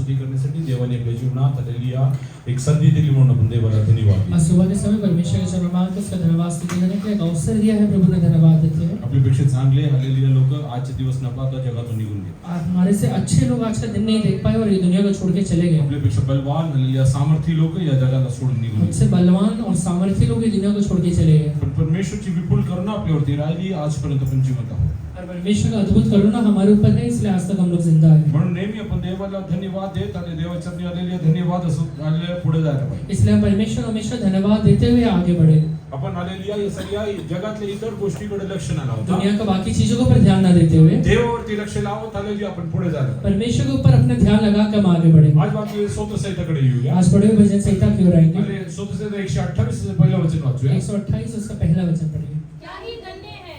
स्तुती करण्यासाठी देवाने आपल्या जीवनात हालेलुया एक संधी दिली म्हणून आपण देवाला धन्यवाद आज सुबह के समय परमेश्वर के चरणों में उसका धन्यवाद स्तुति करने के लिए एक अवसर दिया है, प्रभु ने धन्यवाद देते हैं। आपल्यापेक्षा चांगले हालेलुया लोक आजचे दिवस न पाहता जगातून निघून गेले। हमारे से अच्छे लोग आज का दिन नहीं देख पाए और ये दुनिया को छोड़ के चले गए। आपल्यापेक्षा बलवान हालेलुया सामर्थी लोक या जगाला सोडून निघून गेले। हमसे बलवान और सामर्थ्य लोग ये दुनिया को छोड़ के चले गए। पण परमेश्वरची विपुल करुणा आपल्यावरती राहिली, आजपर्यंत आपण जिवंत आहोत। और परमेश्वर का अद्भुत करुणा हमारे ऊपर है, इसलिए आज तक हम लोग जिंदा हैं। म्हणून नेहमी आपण देवाला धन्यवाद देत आणि देवाच्या हालेलुया धन्यवाद असं हालेलुया पुढे जायला पाहिजे। इसलिए हम परमेश्वर हमेशा धन्यवाद देते हुए आगे बढ़े। आपण हालेलुया या सगळ्या जगातल्या इतर गोष्टीकडे लक्ष न लावता दुनिया का बाकी चीजों पर ध्यान न देते हुए देवावरती लक्ष लावत हालेलुया आपण पुढे जायला पाहिजे। परमेश्वर के ऊपर अपना ध्यान लगा कर हम आगे बढ़े। आज बाकी स्तोत्र संहिताकडे येऊया। आज पढ़े हुए भजन संहिता की ओर आएंगे। आणि स्तोत्र संहिता 128 से पहिलं वचन वाचूया। 128 उसका पहला वचन पढ़िए। क्या ही धन्य है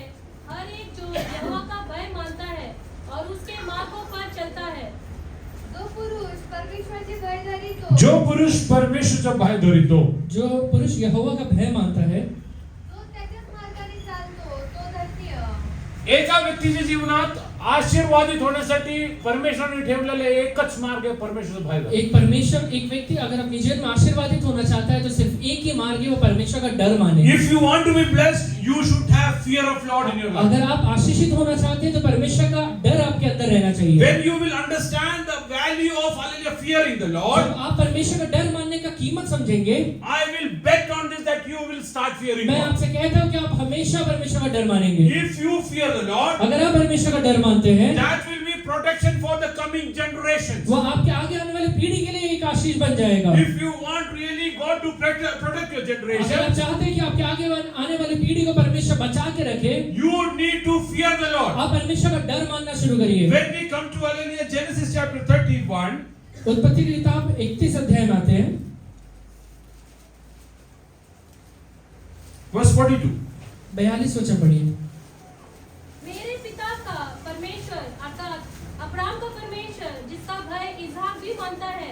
हर एक जो यहोवा का भय मानता है और उसके मार्गों पर चलता है। जो पुरुष परमेश्वरचा भय धरितो, जो पुरुष यहोवा का भय मानता है, तो त्याच्याच मार्गाने चालतो, तो धन्य। एका व्यक्तीच्या जीवनात आशीर्वादित होण्यासाठी परमेश्वराने ठेवलेले एकच मार्ग आहे परमेश्वराचा भय धरणे। एक व्यक्ति अगर अपने जीवन में आशीर्वादित होना चाहता है तो सिर्फ एक ही मार्ग है, वो परमेश्वर का डर माने। If you want to be blessed, you should have fear of Lord in your life. अगर आप आशीषित होना चाहते हैं तो परमेश्वर का डर आपके अंदर रहना चाहिए। When you will understand the value of hallelujah fearing the Lord, जब आप परमेश्वर का डर मानने का कीमत समझेंगे, I will bet on this that you will start fearing मैं God. आपसे कहता हूँ कि आप हमेशा परमेश्वर का डर मानेंगे। If you fear the Lord, अगर आप परमेश्वर का डर मानते हैं, that will be protection for the coming generations. वो आपके आगे आने वाली पीढ़ी के लिए एक आशीष बन जाएगा। If you want really God to protect your अगर आप generation, चाहते हैं कि आपके आगे आने वाली पीढ़ी को परमेश्वर बचा के रखे, you need to fear the Lord. आप परमेश्वर का डर मानना शुरू करिए। When we come to hallelujah Genesis chapter 31, उत्पत्ति की किताब 31 अध्याय में आते हैं, verse 42. 42 वचन पढ़िए। मेरे पिता का परमेश्वर अर्थात अब्राहम का परमेश्वर जिसका भय इसहाक भी मानता है,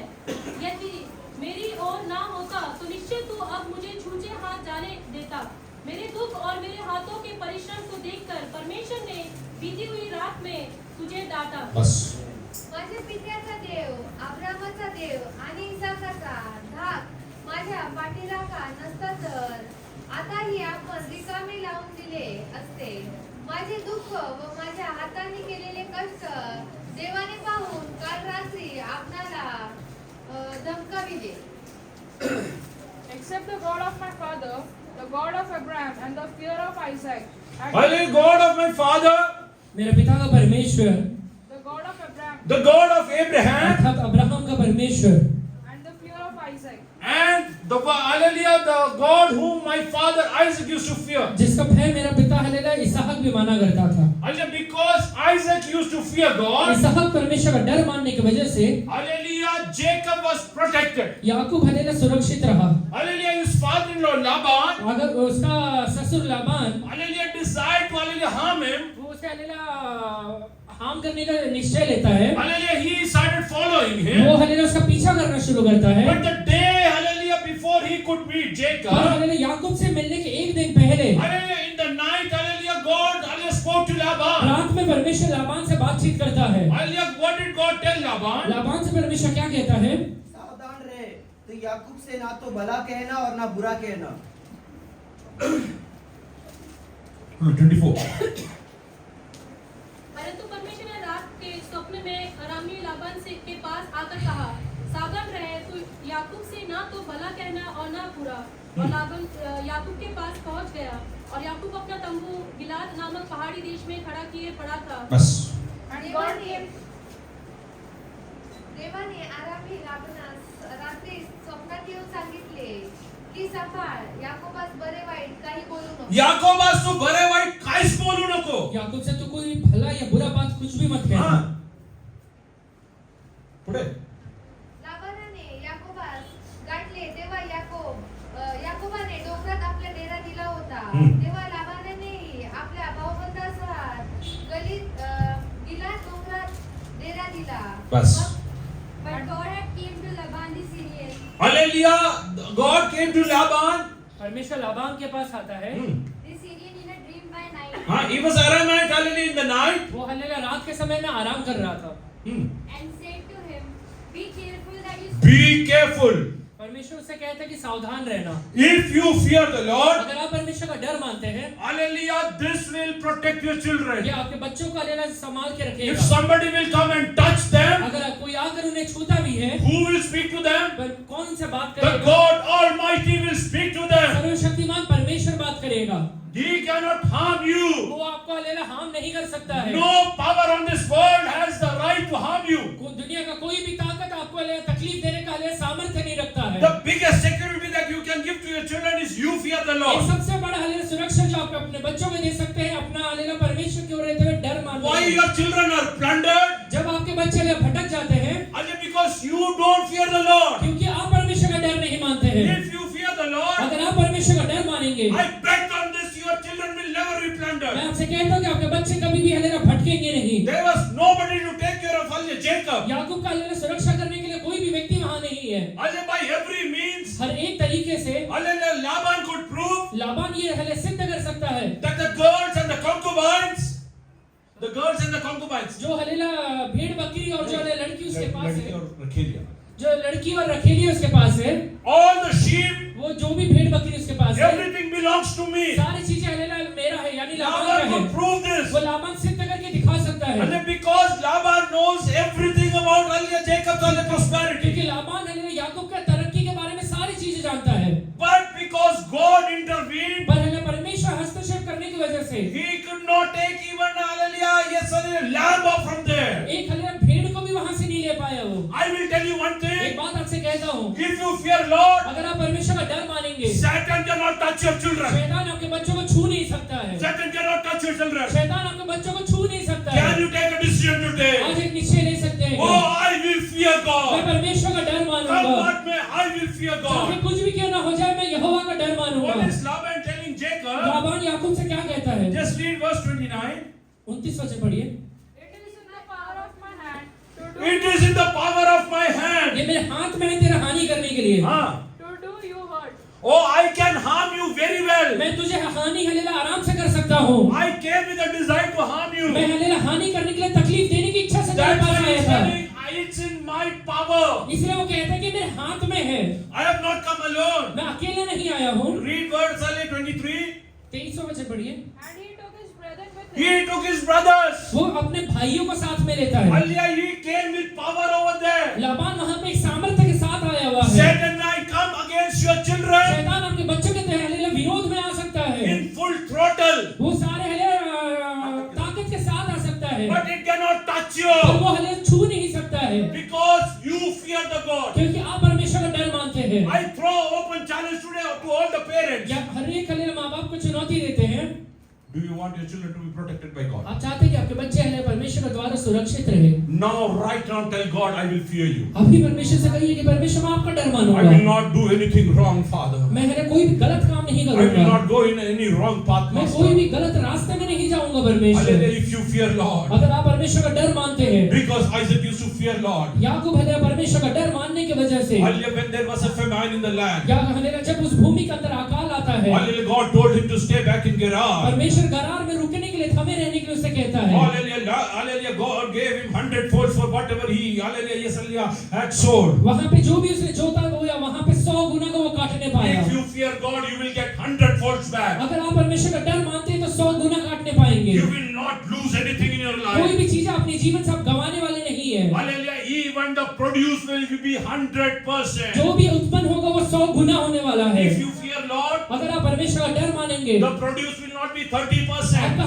यदि मेरी ओर ना होता तो निश्चय तू अब मुझे छूछे हाथ जाने देता। मेरे दुख और मेरे हाथों के परिश्रम को देखकर परमेश्वर ने बीती हुई रात में तुझे डांटा। बस माझ्या पित्याचा देव, अब्राहमाचा देव आणि इसाकाचा धाक माझ्या पाठीला का नसता तर आताही आपण रिकामे लावून दिले असते। माझे दुःख व माझ्या हाताने केलेले कष्ट देवाने पाहून काल रात्री आपणाला धमकाविले। Except the God of my father, the God of Abraham, and the fear of Isaac, and hallelujah God of my father, मेरे पिता का परमेश्वर, the God of Abraham, the God of Abraham, अर्थात अब्राहम का परमेश्वर, and the fear of Isaac, and the hallelujah the God whom my father Isaac used to fear. जिसका भय मेरा पिता हलेला इसहाक भी माना करता था। Hallelujah, because Isaac used to fear God, इसहाक परमेश्वर का डर मानने की वजह से hallelujah Jacob was protected. याकूब हलेला सुरक्षित रहा। Hallelujah his father-in-law Laban, अगर उसका ससुर Laban, hallelujah decided to hallelujah harm him, वो उसके हलेला हार्म करने का निश्चय लेता है, hallelujah he started following वो him. हलेला उसका पीछा करना शुरू करता है। But the day hallelujah before he could meet और Jacob, हलेला याकूब से मिलने के एक दिन पहले hallelujah in the night hallelujah God hallelujah spoke to Laban. रात में परमेश्वर लाबान से बातचीत करता है। Hallelujah what did God tell Laban? Laban से परमेश्वर क्या कहता है? सावधान रहे, तो याकूब से ना तो भला कहना और ना बुरा कहना। 24. परंतु परमेश्वर ने रात के स्वप्न में अरामी लाबान से के पास आकर कहा, सावधान रहे, तू याकूब से ना तो भला कहना और ना बुरा। और लाबान याकूब के पास पहुंच गया और याकूब अपना तंबू गिलाद नामक पहाड़ी देश में खड़ा किए पड़ा था। बस and God देवाने आरामी लाबानास रात्री स्वप्नात येऊन सांगितले की सकाळ याकोबास बरे वाईट काही बोलू नको। याकोबास तू बरे वाईट काहीच बोलू नको। याकूब से तो कोई भला या बुरा बात कुछ भी मत कहना। पुढे लाबानाने याकोबास गाठले तेव्हा याकोबाने डोंगरात आपला डेरा दिला होता। तेव्हा लाबानानेही आपल्या भाऊबंदासह गिलाद डोंगरात डेरा दिला। बस But God had came to Laban the Syrian. hallelujah God came to Laban. परमेश्वर लाबान के पास आता है। The Syrian in a dream by night. He was around hallelujah in the night. वो हलेला रात के समय में आराम कर रहा था। And said to him, Be Be careful. परमेश्वर से कहता है कि सावधान रहना। If you fear the Lord, अगर आप परमेश्वर का डर मानते हैं, hallelujah, this will protect your children. ये आपके बच्चों का लेना संभाल के If रखेगा। somebody will come and touch them, अगर कोई आकर उन्हें छूता भी है, who will speak to them? पर कौन उनसे बात The करेगा? God Almighty will speak to them. सर्वशक्तिमान परमेश्वर बात करेगा। He cannot harm you. वो आपको लेना हार्म नहीं कर सकता है। No power on this world has the right to harm you. दुनिया का कोई भी ताकत आपको तकलीफ देने का सामर्थ्य नहीं रखता है। The biggest security that you can give to your children is you fear the एक Lord. सबसे बड़ा सुरक्षा जो आप अपने बच्चों में दे सकते हैं, अपना परमेश्वर की ओर रहते हुए डर मानना। Why your children are plundered? जब आपके बच्चे भटक जाते हैं, Because you don't fear the Lord. क्योंकि आप परमेश्वर का डर नहीं मानते हैं। If you fear the Lord, अगर आप परमेश्वर का डर मानेंगे, I bet on this your children will never be मैं plundered. आपसे कहता हूँ कि आपके बच्चे कभी भी भटकेंगे नहीं। There was nobody to take care of Jacob. याकूब का सुरक्षा करने के लिए कोई भी व्यक्ति वहाँ नहीं है। By every means, हर एक तरीके से Laban could prove लाबान ये सिद्ध कर सकता है that the girls and the concubines, जो भेड़ बकरी और जो लड़की उसके पास है, रखेलिया, जो लड़की और रखेली उसके पास है, all the sheep, वो जो भी भेड़ बकरी उसके पास है, everything belongs to me. सारी चीजें मेरा है, यानी लाबान Laban का है। could prove this. वो लाबान सिद्ध करके दिखा सकता है। And because Laban knows everything about Jacob's prosperity. क्योंकि लाबान याकूब के तरक्की के बारे में सारी चीजें जानता है। But because God intervened, पर परमेश्वर हस्तक्षेप करने की वजह से he could not take even a lamb off from there. एक भेड़ को भी वहां से नहीं ले पाया वो। I will tell you one एक thing. बात आपसे कहता हूँ, If you fear Lord, अगर आप परमेश्वर का डर मानेंगे, Satan cannot touch your children. शैतान आपके बच्चों को छू नहीं सकता है। Satan cannot touch your children. शैतान आपके बच्चों को छू नहीं सकता है। Can you take a decision today? आज एक निश्चय ले सकते हैं। Oh, I will fear मैं God. परमेश्वर का डर Come मानूंगा। what may, I will fear चाहे God. कुछ भी क्यों ना हो जाए, मैं यहोवा का डर मानूंगा। What is Laban telling Jacob? Laban याकूब से क्या कहता है? Just read verse 29. 29 वचन पढ़िए। It is in the power of my hand. ये मेरे हाथ में है तेरा हानि करने के लिए। To do you hurt. Oh, I can harm you very well. मैं तुझे हानि आराम से कर सकता हूँ। I came with a desire to harm you. मैं हानि करने के लिए, तकलीफ देने की इच्छा से तेरे That's पास why आया he's था। telling, it's in my power. इसलिए वो कहता है कि मेरे हाथ में है। I have not come alone. मैं अकेले नहीं आया हूँ। Read verse 23. 23 वचन पढ़िए। And he took his brethren with him. He took his brothers. वो अपने भाइयों को साथ में लेता है। Hallelujah, he came with power over there. Laban वहाँ पे एक सामर्थ्य के साथ आया हुआ है। Satan, I come against your children शैतान आपके बच्चों के विरोध में आ सकता है। in full throttle. वो सारे ताकत के साथ आ सकता है। But it cannot touch पर you. वो छू नहीं सकता है। Because you fear the God. क्योंकि आप परमेश्वर का डर मानते हैं। I throw open challenge today to all the parents. या हर एक माँ बाप को चुनौती देते हैं। Do you want your children to be protected by God? आप चाहते हैं कि आपके बच्चे परमेश्वर के द्वारा सुरक्षित रहे। Now, right now, tell God, I will fear you. अभी परमेश्वर से कहिए कि परमेश्वर मैं आपका डर I मानूंगा। will not do anything wrong, Father. मैं कोई भी गलत काम नहीं I will करूंगा। not go in any wrong path, मैं Master. कोई भी गलत रास्ते में नहीं जाऊंगा परमेश्वर। Hallelujah, if you fear Lord. अगर आप परमेश्वर का डर मानते हैं, Because Isaac used to fear Lord. याकूब परमेश्वर का डर मानने की वजह से, Hallelujah, when there was a famine in the land. जब उस भूमि के अंदर अकाल आता है, Hallelujah, God told him to stay back in Gerar. परमेश्वर गरार में रुकने के लिए, थमे रहने के लिए उसे कहता है। Hallelujah, God gave him 100-fold for whatever he, hallelujah, had sowed. वहाँ पे जो भी उसने जोता बोया, वहाँ पे 100 गुना को वो काटने पाया। If you fear God, you will get 100-folds back. अगर आप परमेश्वर का डर मानते हैं तो 100 गुना काटने पाएंगे। You will not lose anything in your कोई life. भी चीज अपने जीवन से आप गंवाने वाले नहीं है। Hallelujah, even the produce will be 100%. जो भी उत्पन्न होगा वो 100 गुना होने वाला है। If you fear Lord, अगर आप परमेश्वर का डर मानेंगे, the produce will not be 30%. आपका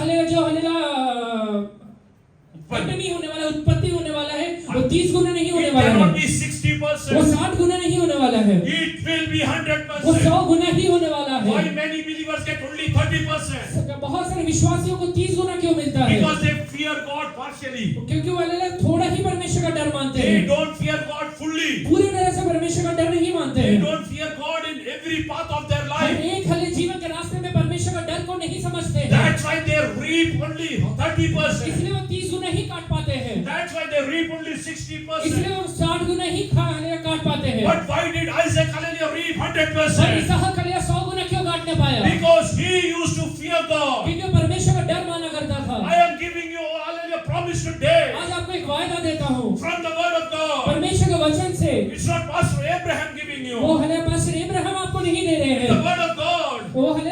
कटनी होने वाला, उत्पत्ति होने वाला है, वो 30 गुना नहीं होने It वाला cannot है। be वो 60%. 60 गुना नहीं होने वाला है। It will be वो 100%. 100 गुना ही होने वाला Why है। many believers get only 30%? बहुत सारे विश्वासियों को 30 गुना क्यों मिलता है? Because they fear God partially. क्योंकि वो थोड़ा ही परमेश्वर का डर मानते They हैं, don't fear God fully. पूरी तरह से परमेश्वर का डर नहीं मानते They हैं। don't fear God in every path of their her life. एक जीवन के रास्ते में परमेश्वर का डर को नहीं समझते हैं। That's why they reap only 30%. इसलिए वो 30 गुना ही काट पाते हैं। That's why they reap only 60%. इसलिए वो 60 गुना ही काट पाते हैं। But why did Isaac, hallelujah, reap और 100%? इसहाक 100 गुना क्यों काटने पाया? Because he used to fear God. क्योंकि परमेश्वर का डर माना करता था। I am giving you, hallelujah, promise today आज आपको एक वायदा देता हूँ from the word of God. परमेश्वर के वचन से। It's not possible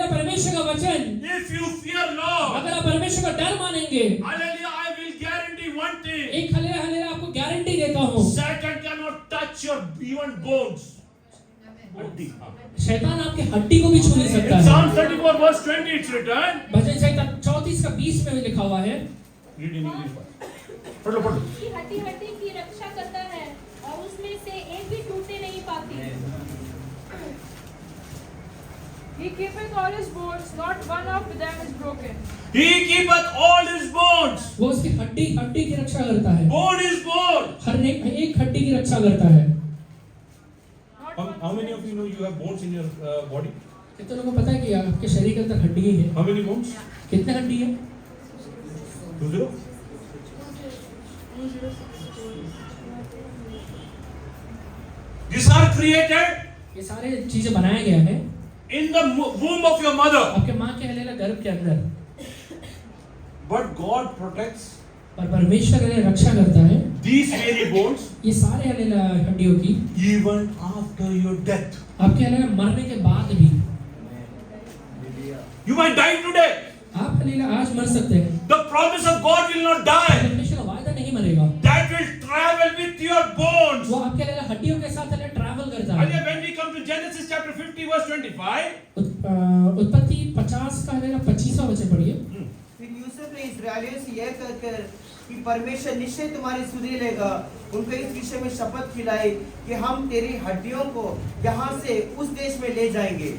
हालेलुया परमेश्वर का वचन, if you fear Lord, अगर आप परमेश्वर का डर मानेंगे, hallelujah, I will guarantee one thing. एक हालेलुया हालेलुया आपको गारंटी देता हूँ, Satan cannot touch your even bones. हड्डी, हाँ. शैतान आपके हड्डी को भी छू नहीं सकता In है। Psalm 34 verse 20 it's written. भजन संहिता 34 का 20 में लिखा हुआ है, Read in English. पढ़ लो. उसकी हड्डी हड्डी की रक्षा करता है और उसमें से एक भी टूटने नहीं पाती। He keepeth all his bones, not one of them is broken. He keepeth all his bones. वो उसकी हड्डी हड्डी की रक्षा करता है, Bone is bone. हर एक हड्डी की रक्षा करता है। How many of you know you have bones in your body? कितने लोगों को पता है कि आपके शरीर के अंदर हड्डी है? How many bones? कितने हड्डी है? 20. These are created ये सारे चीजें बनाया गया है in the womb of your mother. आपके माँ के हलेला गर्भ के अंदर, But God protects पर परमेश्वर हलेला रक्षा करता है these very bones ये सारे हलेला हड्डियों की, even after your death. आपके हलेला मरने के बाद भी। You might die today. आप हलेला आज मर सकते हैं, The promise of God will not die. परमेश्वर का वायदा नहीं मरेगा, That will travel with your bones. वो आपके हलेला हड्डियों के साथ हलेला ट्रैवल करता है। Earlier when we come to Genesis chapter 50 verse 25. उत्पत्ति 50 का हलेला 25वां वचन पढ़िए। फिर यूसुफ ने इस्राएलियों से यह कहकर कि परमेश्वर निश्चय तुम्हारी सुधि लेगा, उनको इस विषय में शपथ खिलाई कि हम तेरी हड्डियों को यहाँ से उस देश में ले जाएंगे।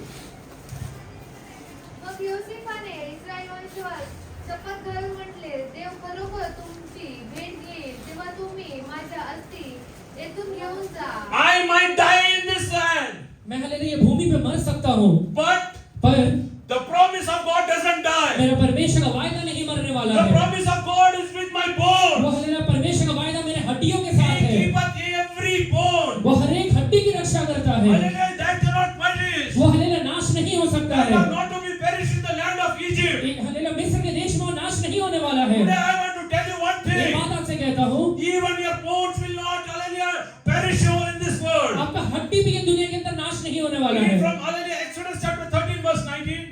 मग योसेफाने इस्रायल वंशवास शपथ घालून म्हटले, देव खरोखर तुमची भेट घेईल तेव्हा तुम्ही माझ्या अस्थी येथून घेऊन जा। I might die in this land. मैं हलेला ये भूमि पे मर सकता हूँ, But पर the promise of God doesn't die. मेरा परमेश्वर का वायदा नहीं मरने वाला The है। promise of God is with my वो bones. हलेला परमेश्वर का वायदा मेरे हड्डियों के साथ He है, keepeth every bone. वो हर एक हड्डी की रक्षा करता है, Hallelujah, that cannot perish. वो हलेला नाश नहीं हो सकता That है। are not to be perished in the land of Egypt. एक हलेला मिस्र के देश में वो नाश नहीं होने वाला है। Today I want to tell you one ये thing. बात आपसे कहता हूँ, Even your bones will not, hallelujah, perish over in this world. आपका हड्डी भी ये दुनिया के अंदर नाश नहीं होने वाला Read है। from hallelujah, Exodus chapter 13 verse 19.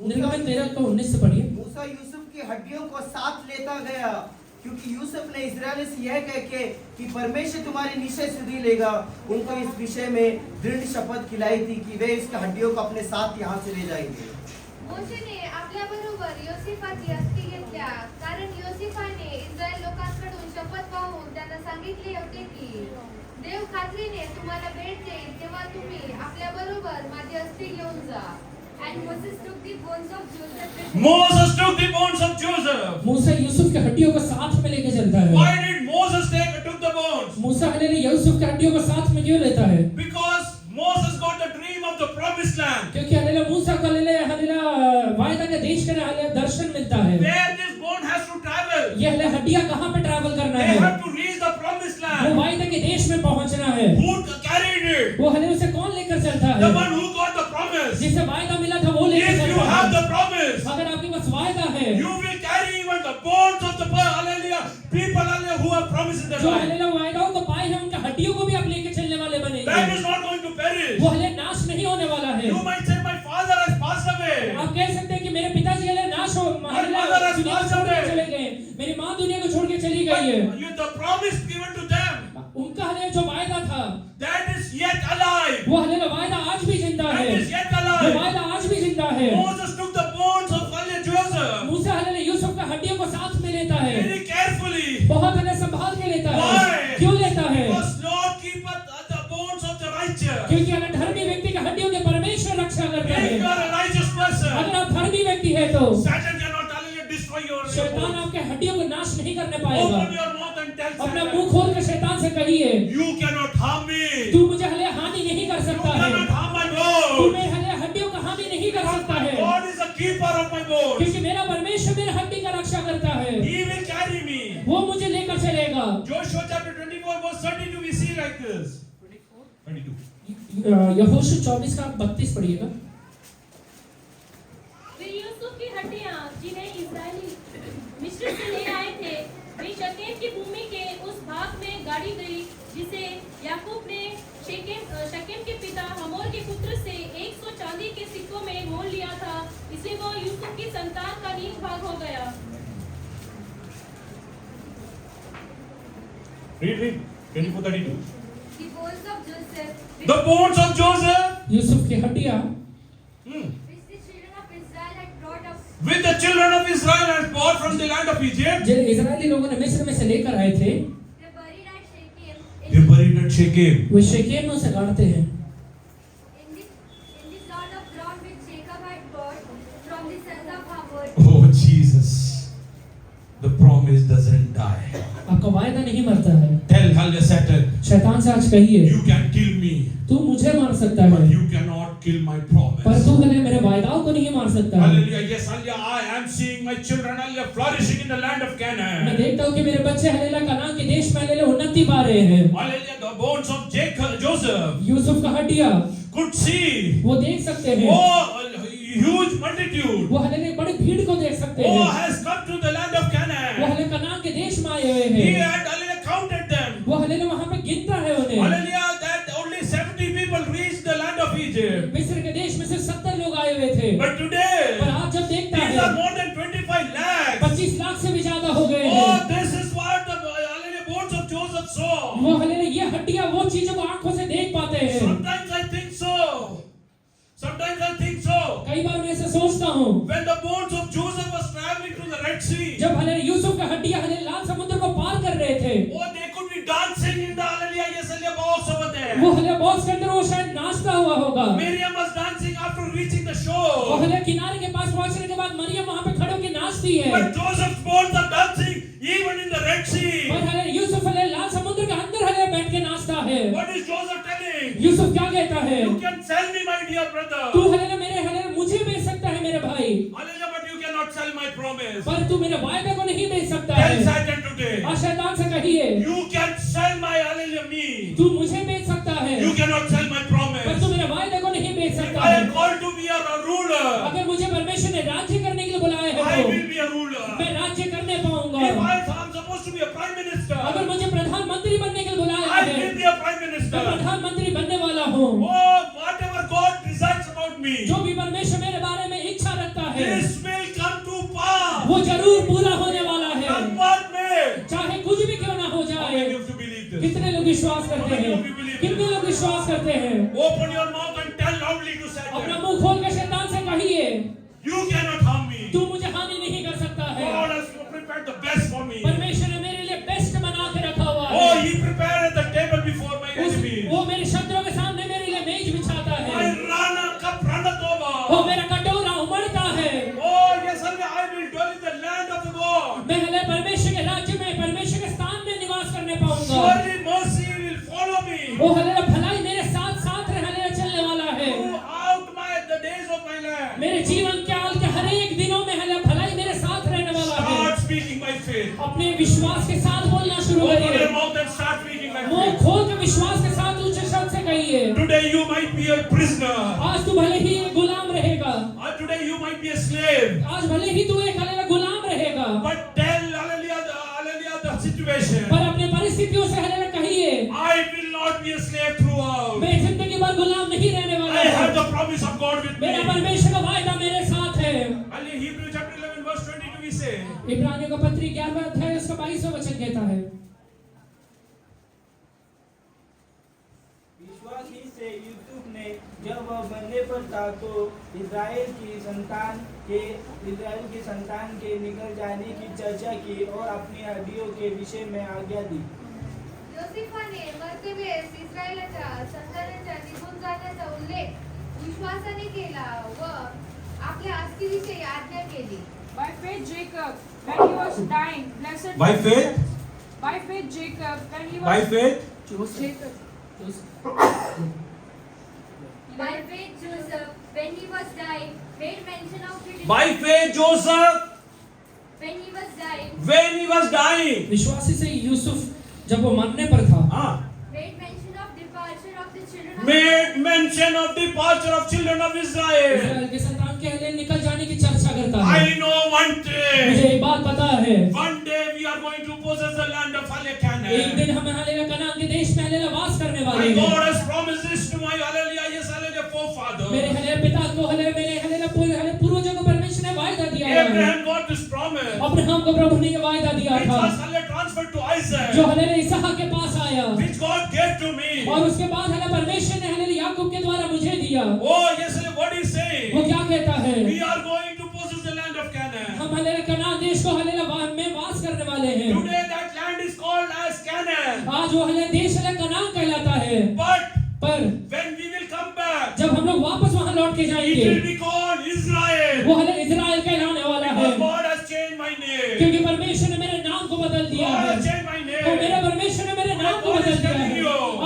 निर्गमन 13 को 19 से पढ़िए। मूसा यूसुफ की हड्डियों को साथ लेता गया, क्योंकि यूसुफ ने इस्राएलियों से यह कह के कि परमेश्वर तुम्हारी निश्चय सुधि लेगा, उनको इस विषय में दृढ़ शपथ खिलाई थी कि वे इसकी हड्डियों को अपने साथ यहाँ से ले जाएंगे। मोशेने आपल्याबरोबर योसेफाची अस्थी घेतल्या, कारण योसेफाने इस्रायल लोकांकडून शपथ वाहून त्यांना सांगितले होते की देव खात्रीने तुम्हाला भेट देईल तेव्हा तुम्ही आपल्याबरोबर माझी अस्थी घेऊन जा। And Moses took the bones of Joseph with him. Moses took the bones of Joseph. मूसा यूसुफ के हड्डियों को साथ में लेके चलता है। Why did Moses took the bones? मूसा हलेला यूसुफ के हड्डियों को साथ में क्यों लेता है? Because Moses got the dream of the promised land. क्योंकि हलेला मूसा को हलेला वायदा के देश का हलेला दर्शन मिलता है। Where this bone has to travel. ये हलेला हड्डियां कहाँ पे ट्रैवल करना They है? have to reach the promised वो land. वायदा के देश में पहुंचना है। Who carried it? वो हलेला उसे कौन लेकर चलता The है? one who got the promise. जिसे वायदा मिला था वो लेकर If you चलता have है। the promise, अगर आपके पास वायदा है, you will carry even the bones of the hallelujah people hallelujah who have promised in their जो life. हलेला वायदाओं को पाए हैं, उनके हड्डियों को भी आप लेके चलने वाले That बनेंगे। is not going to perish. वो हलेला नाश नहीं होने वाला है। You might say, my father has passed away. आप कह सकते हैं कि मेरे पिताजी हलेला नाश हो, हलेला mother has दुनिया को passed छोड़ के away. चले गए, मेरी माँ दुनिया को छोड़ के चली But गई है। the promise given to them, उनका हलेला जो वायदा था, that is yet alive. वो हलेला वायदा आज भी जिंदा That है। is yet वो alive. वायदा आज भी जिंदा है। Moses took the bones of Joseph मूसा हलेला यूसुफ का हड्डियों को साथ में लेता है, very carefully. बहुत हलेला संभाल के लेता है। Why? क्यों लेता है? Because Lord keepeth the bones of the righteous. क्योंकि अगर धर्मी व्यक्ति के हड्डियों के परमेश्वर रक्षा करता If you है। are a righteous person, अगर आप धर्मी व्यक्ति है तो Satan cannot hallelujah destroy your शैतान bones. आपके हड्डियों को नाश नहीं करने पाएगा। Open your mouth and tell अपना Satan, मुंह खोल कर शैतान से कहिए, you cannot harm me. तू मुझे हले हानि नहीं कर You सकता है, cannot harm my तू bones. मेरे हले हड्डियों का हानि नहीं कर सकता है, God is the keeper of my bones. क्योंकि मेरा परमेश्वर मेरे हड्डी का रक्षा करता है। He will carry me. वो मुझे लेकर चलेगा। Joshua chapter 24 verse 32 we see like this. 22. यहोशू 24 का 32 पढ़िएगा। फिर यूसुफ की हड्डियां जिन्हें इस्राएली मिस्र से ले आए थे, वे शकेम की भूमि के उस भाग में गाड़ी गई जिसे याकूब ने शकेम के पिता हमोर के पुत्र से 100 संतान का नीच भाग हो गया। Read. 24:32. The bones of Joseph, The bones of Joseph, Yusuf की हड्डियां which the children of Israel had brought up, with the children of Israel and brought from the land of Egypt, जो इजरायली लोगों ने मिस्र में से लेकर आए थे, they buried at Shechem they buried at Shechem. वो शेकेम में उसे गाड़ते हैं। in the plot of ground which Jacob had bought from the sons of Hamor. Oh Jesus, the promise doesn't die. आपका वायदा नहीं मरता है। Tell Hallelujah Satan, शैतान से आज कहिए, you can kill me, तू मुझे मार सकता but है, you cannot kill my पर promise. तू हमें मेरे वायदाओं को नहीं मार सकता है। Hallelujah. Yes, hallelujah. I am seeing my children, hallelujah, flourishing in the land of मैं Canaan. देखता हूँ कि मेरे बच्चे हलेला कनान के देश में हलेला उन्नति पा रहे हैं। Hallelujah. The bones of Joseph Yusuf का हड्डियां could see. वो देख सकते हैं, Oh, a huge multitude. वो हलेले बड़ी भीड़ को देख सकते Oh, हैं। has come to the land of वो Canaan. हले कनान के देश में आए हुए He हैं। had hallelujah counted them. वो हलेले वहाँ पे गिनता है उन्हें। Hallelujah. That only 70 people reached the land of Egypt. मिस्र के देश में से 70 लोग आए हुए थे, But today, पर आज जब देखता these है are more than 25 lakhs. 25 lakh से भी ज्यादा हो गए Oh, हैं। this is what the hallelujah bones of Joseph saw. वो हलेले ये हड्डियां वो चीजों को आंखों से देख पाते हैं। Sometimes I think so. Sometimes I think so. कई बार मैं ऐसा सोचता हूँ, When the bones of Joseph was traveling to the Red Sea, जब हलेले यूसुफ का हड्डियां हलेले लाल समुद्र को पार कर रहे थे, oh, they could be dancing in the hallelujah, yes, hallelujah box over there. वो हलेले बॉक्स के अंदर वो शायद नाचता हुआ होगा। Miriam was dancing after reaching the वो shore. हलेले किनारे के पास पहुंचने के बाद मरियम वहाँ पे खड़े होकर नाचती है। But Joseph's bones are dancing even in the Red Sea. और हलेले यूसुफ हलेले लाल समुद्र के अंदर हलेले बैठ के नाचता है। What is Joseph telling? Yusuf क्या कहता है? You can sell me, my dear brother. तू हलेले मेरे हलेले मुझे बेच सकता है मेरे भाई, Hallelujah, but you cannot sell my promise. पर तू मेरे वायदे को नहीं बेच सकता Tell है। Satan today. और शैतान से कहिए, You can sell my hallelujah me. तू मुझे बेच सकता है, You cannot sell my पर promise. तू मेरे वायदे को नहीं बेच If सकता I है। am called to be a ruler, अगर मुझे परमेश्वर ने राज्य करने के लिए बुलाया I है, will be a ruler. तो मैं राज्य करने If पाऊंगा। I'm supposed to be a prime minister, अगर मुझे प्रधानमंत्री बनने के लिए बुलाया I है, will be a prime मैं minister. प्रधानमंत्री बनने वाला हूँ। Oh, whatever God decides about me, जो भी परमेश्वर मेरे बारे में इच्छा रखता है, this will come to pass. वो जरूर पूरा होने वाला है, Come what may. चाहे कुछ भी क्यों ना हो How जाए। many of you believe this? कितने लोग विश्वास करते हैं? कितने लोग विश्वास करते हैं? Open your mouth and tell loudly to अपना Satan, मुंह खोल के शैतान से कहिए, you cannot harm me. तू मुझे हानि नहीं कर सकता है। God has prepared the best for me. परमेश्वर ने मेरे लिए बेस्ट बना के रखा हुआ Oh, है। He prepared the table before my enemies. वो मेरे शत्रुओं के सामने मेरे लिए मेज बिछाता My है। rana cup runneth वो over. मेरा कटोरा उमड़ता है। Oh, yes, I will dwell in the land of the God. मैं हले परमेश्वर के राज्य में, परमेश्वर के स्थान में निवास करने पाऊंगा। Surely mercy will follow me वो हले भलाई मेरे साथ साथ हले चलने वाला है। throughout the days of my life. मेरे जीवन काल के हर एक दिनों में हले भलाई मेरे साथ रहने वाला है। Start speaking by faith. अपने विश्वास के साथ बोलना शुरू Open करिए। your mouth and start speaking by मुंह faith. खोल के विश्वास के साथ ऊंचे शब्द से कहिए, Today you might be a prisoner. आज तू भले ही एक गुलाम रहेगा, Or today you might be a slave. आज भले ही तू एक हले गुलाम रहेगा, But tell hallelujah the situation. पर अपने परिस्थितियों से हले कहिए, I will not be a slave throughout. मैं जिंदगी भर गुलाम नहीं रहने वाला I have हूँ। the promise of God with मेरा me. परमेश्वर का वायदा मेरे साथ है। Hallelujah. Hebrews chapter 11 verse 22 we say. इब्रानियों का पत्री 11वां अध्याय उसका 22वां वचन कहता है, विश्वास ही से यूसुफ ने जब वह बनने पर था तो इस्राएल की संतान के निकल जाने की चर्चा की और अपनी हड्डियों के विषय में आज्ञा दी। योसेफाने मरते वेळेस इस्रायलाच्या संतानाच्या निघून जाण्याचा उल्लेख विश्वासाने केला व आपल्या आस्तीविषयी आज्ञा केली. By faith Jacob, when he was dying, blessed By faith? By faith Jacob, when he was By faith? Jacob. By faith Joseph, when he was dying, made mention of the By faith Joseph, when he was dying, when he was dying, विश्वासी से यूसुफ जब वो मरने पर था, made mention of departure of the children of made mention of departure of children of Israel. इस्राएल के संतान के हले निकल जाने की चर्चा करता है। I know one मुझे day, एक बात पता है, one day we are going to possess the land of एक Canaan. दिन हमें हले कनान के देश में हले वास करने वाले My हैं। God has promised this to my hallelujah, yes, hallelujah, मेरे forefather. हले पिता को हले मेरे हले पूर्वजों को परमेश्वर ने वायदा दिया this promise, अब्राहम को प्रभु ने ये वायदा दिया which था, was hallelujah transferred to Isaac, जो हलेलुया इसहाक के पास आया, which God gave to me. और उसके बाद हलेलुया परमेश्वर ने हलेलुया याकूब के द्वारा मुझे दिया। Oh, yes, hallelujah, what he's वो saying? क्या कहता है? We are going to possess the land of Canaan. हम हलेलुया कनान देश को हलेलुया में वास करने वाले हैं। Today that land is called as Canaan. आज वो हलेलुया देश हलेलुया कनान कहलाता है। But पर when we will come back, जब हम लोग वापस वहां लौट के it जाएंगे, will be called Israel. वो हलेलुया इजराइल कहलाने वाला है, Because God has changed my name. क्योंकि परमेश्वर ने मेरे नाम को बदल दिया God है। has changed my तो मेरे name. परमेश्वर ने मेरे नाम को बदल दिया है।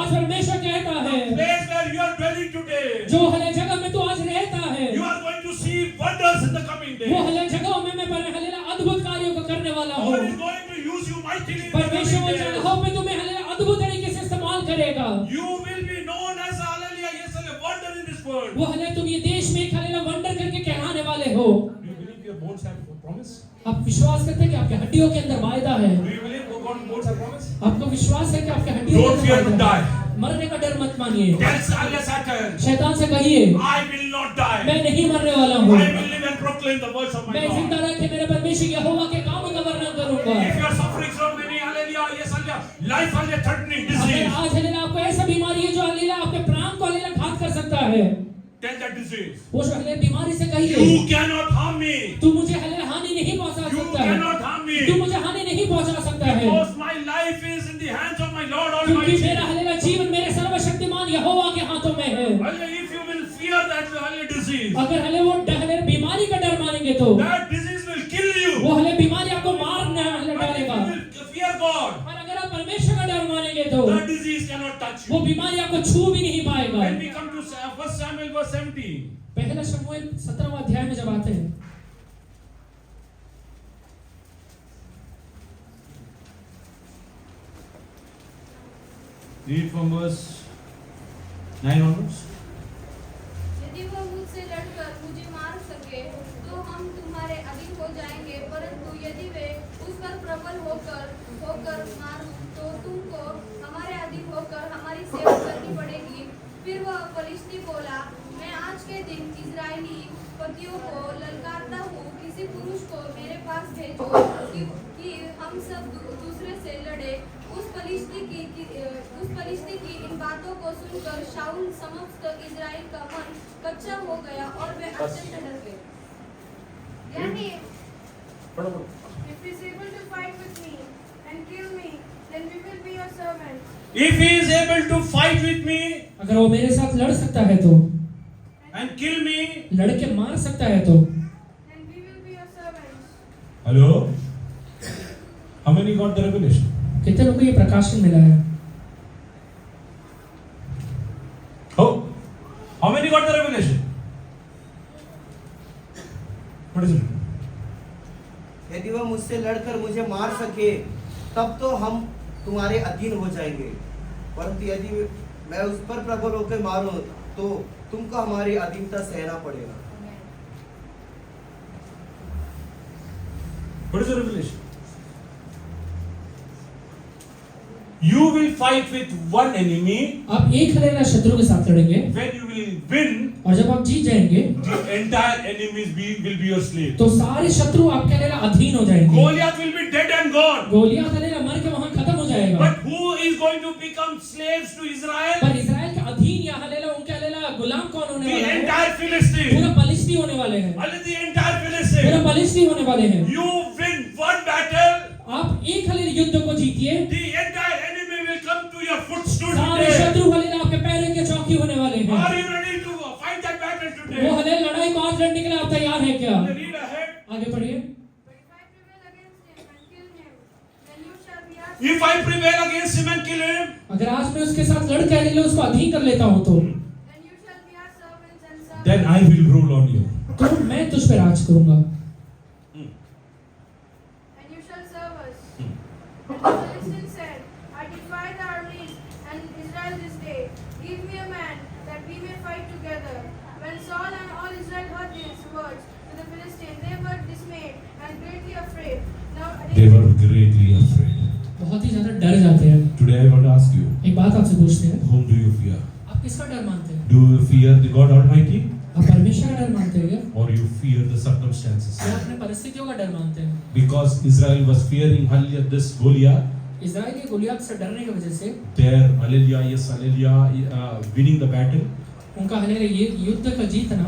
आज परमेश्वर कहता है, Place where you are dwelling today, जो हले जगह में तू आज रहता है, you are going to see wonders in the coming वो day. हले जगहों में मैं हलेलुया अद्भुत कार्यों को करने वाला हूँ। God is going to use you mightily in the परमेश्वर वो coming days. जगहों में तुम्हें हलेलुया अद्भुत तरीके से इस्तेमाल करेगा। You will be known as a hallelujah, yes, a wonder in this world. वो हलेलुया तुम ये देश में एक हलेलुया वंडर करके कहलाने वाले हो। Do you believe your bones have a promise? आप विश्वास करते हैं कि आपके हड्डियों के अंदर वायदा है? Do you believe God's bones have promise? आपको विश्वास है कि आपके हड्डियों के Don't अंदर fear to वायदा है? die. मरने का डर मत मानिए। Tell Satan, शैतान से कहिए, I will not die. मैं नहीं मरने वाला हूँ, I will live and proclaim the words of my मैं जिंदा God. रह के मेरे परमेश्वर यहोवा के कामों का वर्णन करूंगा। If you are suffering from any hallelujah, yes, hallelujah, life hallelujah threatening अगर disease, आज हलेलुया आपको ऐसा बीमारी है जो हलेलुया आपके प्राण को हलेलुया घात कर सकता है, tell that disease, वो जो हलेलुया बीमारी से कहिए, you cannot harm me. तू मुझे हलेलुया हानि नहीं पहुंचा You सकता है, cannot harm तू me. मुझे हानि नहीं पहुंचा सकता है, Because my life is in the hands of my Lord क्योंकि Almighty. मेरा हलेलुया जीवन मेरे सर्वशक्तिमान यहोवा के हाथों में है। Hallelujah, if you will fear that hallelujah disease, अगर हले वो हले बीमारी का डर मानेंगे तो that disease will kill you. वो हले बीमारी आपको मारने हले But if डालेगा, you will fear God, और अगर आप परमेश्वर का डर मानेंगे तो that disease cannot touch वो you. बीमारी आपको छू भी नहीं पाएगा। When we come to 1 Samuel verse 17, पहला शमूएल 17वां अध्याय में जब आते हैं, read from verse 9 onwards. यदि वह मुझसे लड़कर मुझे मार सके तो हम तुम्हारे अधीन हो जाएंगे, परंतु यदि वे उस पर प्रबल होकर मार तो तुमको हमारे अधीन होकर हमारी सेवा करनी पड़ेगी। फिर वह फलिश्ती बोला, मैं आज के दिन इजरायली पतियों को ललकारता हूँ, किसी पुरुष को मेरे पास भेजो कि हम सब दूसरे से लड़े। उस फलिश्ती की इन बातों को सुनकर शाऊल समस्त इजराइल का मन कच्चा हो गया और वे अत्यंत डर गए। यानी if he is able to fight with me and kill me, then we will be your servants. If he is able to fight with me अगर वो मेरे साथ लड़ सकता है तो, and kill me, लड़के मार सकता है तो, Then we will be your servants. hello, how many got the revelation? कितने लोगों को ये प्रकाशन मिला है? Oh, how many got the revelation? What is it? यदि वह मुझसे लड़कर मुझे मार सके तब तो हम तुम्हारे अधीन हो जाएंगे, परंतु यदि मैं उस पर प्रबल होकर मारूं तो तुमको हमारी अधीनता सहना पड़ेगा। What is the revelation? You will fight with one enemy. आप एक हलेलुया शत्रु के साथ लड़ेंगे, When you will win, और जब आप जीत जाएंगे the entire enemies will be your slave. तो सारे शत्रु आपके हलेलुया अधीन हो जाएंगे। Goliath will be dead and gone. Goliath hallelujah मर के वहां खत्म हो जाएगा। But who is going to become slaves to Israel? पर इजराइल के अधीन या हलेलुया उनके हलेलुया गुलाम कौन होने The वाला है? entire Philistine. पूरा पलिश्ती होने वाले हैं, Only the entire पूरा Philistine. पलिश्ती होने वाले हैं। You win one battle, आप एक हलेलुया युद्ध को जीतिए, the entire enemy will come to your footstool सारे today. शत्रु हलेलुया आपके पैरों के चौकी होने वाले हैं। Are you ready to fight that battle वो today? हलेलुया लड़ाई को आज लड़ने के लिए आप तैयार हैं क्या? Read ahead. आगे बढ़िए। But if I prevail against him and kill him, If I prevail against him and kill him, अगर आज मैं उसके साथ लड़ के हलेलुया उसको अधीन कर लेता हूँ तो then you shall be our servants and serve then us. I will rule on you. मैं तुझ पे राज करूंगा And you shall serve us. And the Philistine said, I defy the armies and Israel this day. Give me a man that we may fight together. When Saul and all Israel heard these words to the Philistine, they were dismayed and greatly afraid. Now They were greatly afraid. बहुत ही ज्यादा डर जाते हैं। Today I want to ask you, एक बात आपसे पूछते हैं, whom do you fear? आप किसका डर मानते हैं? Do you fear the God Almighty? आप परमेश्वर का डर मानते हैं है क्या? or you fear the circumstances. या अपने परिस्थितियों का डर मानते हैं? Because Israel was fearing hallelujah this Goliath, Israeli Goliath से डरने की वजह से their hallelujah, yes hallelujah, winning the battle उनका हालेलुया ये युद्ध का जीतना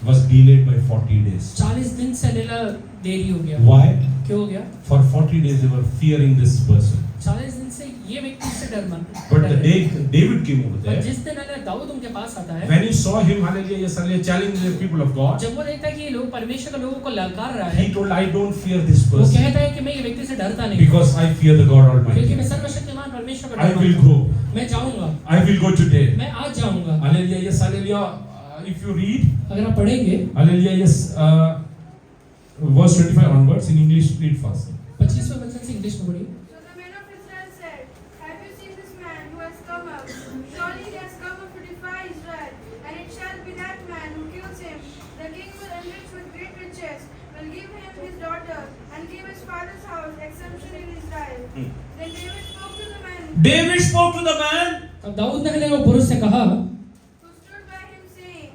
was delayed by 40 days. 40 दिन से हालेलुया देरी हो गया। Why? क्यों हो गया? For 40 days they were fearing this person. 40 दिन से ये व्यक्ति से डर मान। But the day David came over और there, जिस दिन हालेलुया दाऊद उनके पास आता है, when he saw him, hallelujah, yes hallelujah, challenging the people of God, जब वो देखता है कि ये लोग परमेश्वर के लोगों को ललकार रहा है, he told, I don't fear this वो person कहता है कि मैं ये व्यक्ति से डरता नहीं, because I fear the God क्योंकि Almighty. मैं सर्वशक्तिमान परमेश्वर का I डर will मानता हूँ। go. मैं जाऊंगा, I will go today. मैं आज जाऊंगा। Hallelujah, yes hallelujah. If you read, अगर आप पढ़ेंगे hallelujah, yes, verse 25 onwards in English, read faster. 25वें वचन से इंग्लिश में पढ़िए। So the men of Israel said, Have you seen this man who has come up? Surely he has come up to defy Israel. And it shall be that man who kills him. The king will enrich with great riches, will give him his daughter, and give his father's house exemption in Israel. Then David spoke to the man David spoke to the man. अब दाऊद ने hallelujah पुरुष से कहा, who stood by him, saying,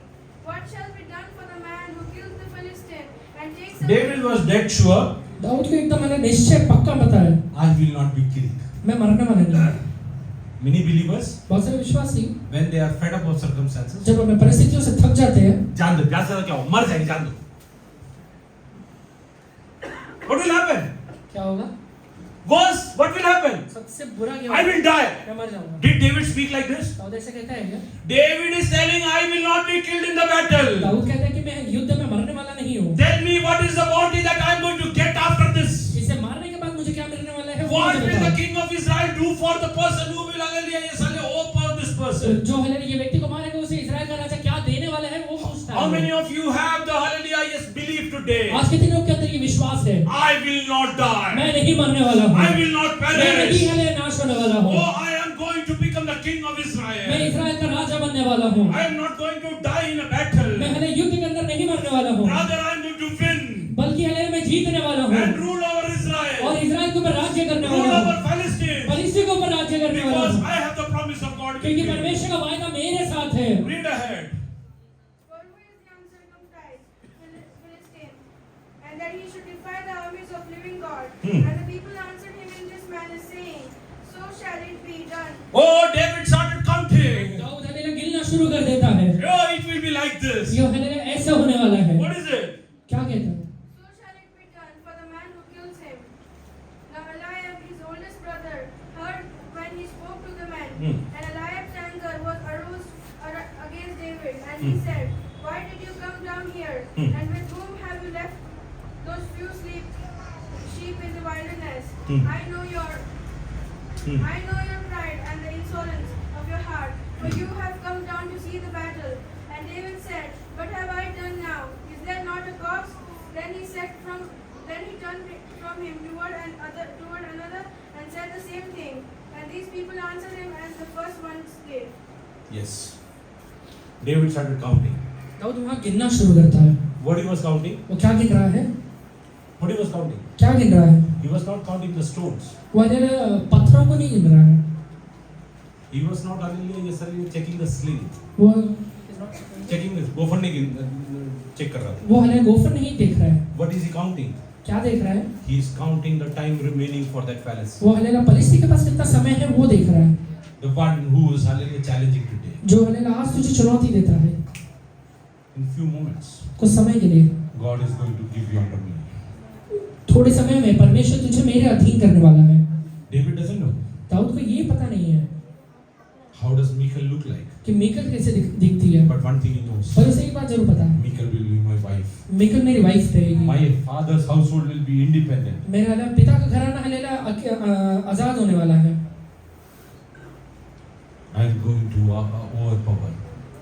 What shall be done for the man who kills the Philistine and takes away David was dead sure, Dawood को एकदम मैंने निश्चय पक्का बताया, I will not be killed. मैं मरने वाला नहीं। Many believers, बहुत सारे विश्वासी when they are fed up of circumstances, जब अपने परिस्थितियों से थक जाते हैं, जान दो, प्यास क्या हो, मर जाएंगे, जान दो. What will happen? क्या होगा? Worse, what will happen? सबसे बुरा क्या I होगा? will die. मैं मर जाऊंगा। Did David speak like this? Dawood ऐसे कहता है क्या? David is telling, I will not be killed in the battle. Dawood कहता है कि मैं युद्ध में मरने वाला नहीं हूँ। Tell me what is the bounty that I am going to get after this. इसे मारने के बाद मुझे क्या मिलने वाला है? वो What मुझे will the बताओ। king of Israel do for the person who will hallelujah, yes, hallelujah, open this person? जो हालेलुया ये व्यक्ति को मारेगा उसे इस्राएल का राजा क्या देने वाला है वो पूछता है। How many of you have the hallelujah, yes, belief today? आज के दिनों के अंदर ये विश्वास है, I will not die. मैं नहीं मरने वाला हूँ, I will not मैं नहीं perish. हालेलुया नाश होने वाला हूँ, Oh, I am going to become the king of मैं Israel. इस्राएल का राजा बनने वाला हूँ, I am not going to die in a battle. मैं हालेलुया युद्ध के अंदर नहीं मरने वाला हूँ, Rather, I am going to win बल्कि हालेलुया मैं जीतने वाला हूँ and rule over Israel. और इस्राएल के ऊपर राज्य करने Rule वाला over हूँ, Palestine. फलिस्तीन के ऊपर राज्य करने वाला Because हूँ, I have the promise of God with क्योंकि me. परमेश्वर का वायदा मेरे साथ है। Read ahead. For who is the uncircumcised Philistine, and that he should defy the armies of living God? And the people answered him in this manner, saying, So shall it be done. Oh, David started counting. दाऊद hallelujah गिनना शुरू कर देता है, Oh, it will be like this. ये hallelujah ऐसा होने वाला है। What is it? क्या कहता है? So shall it be done for the man who kills him. Now Eliab, his oldest brother, heard when he spoke to the man. And Eliab's anger arose against David, and he said, Why did you come down here? And with whom have you left those few sheep in the wilderness? I know your pride and the insolence of your heart, for you have come down to see the battle. And David said, What have I done now? Is there not a cause? Then he turned from him toward another and said the same thing. And these people answered him as the first ones did. Yes. David started counting. Dawood वहाँ गिनना शुरू करता है। What he was counting? वो क्या गिन रहा है? What he was counting? क्या गिन रहा है? He was not counting the stones. वो हालेलुया पत्थरों को नहीं गिन रहा है। He was not hallelujah, yes, hallelujah, checking the sling. वो Checking this. गोफन नहीं check कर रहा था. वो हालेलुया गोफर नहीं देख रहा है। What is he counting? क्या देख रहा है? He is counting the time remaining for that palace. वो हालेलुया फलिस्ती के पास कितना समय है वो देख रहा है। The one who is hallelujah challenging today. जो हालेलुया आज तुझे चुनौती देता है। In few moments, कुछ समय के लिए, God is going to give you under me. थोड़े समय में परमेश्वर तुझे मेरे अधीन करने वाला है। David doesn't know. दाऊद को ये पता नहीं है How does Michal look like? कि मीकल कैसे दिखती है, But one thing he knows. पर उसे एक बात जरूर पता है, Michal will be my wife. मीकल मेरी वाइफ रहेगी। My father's household will be independent. मेरा हालेलुया पिता का घराना हालेलुया आजाद होने वाला है। I am going to overpower.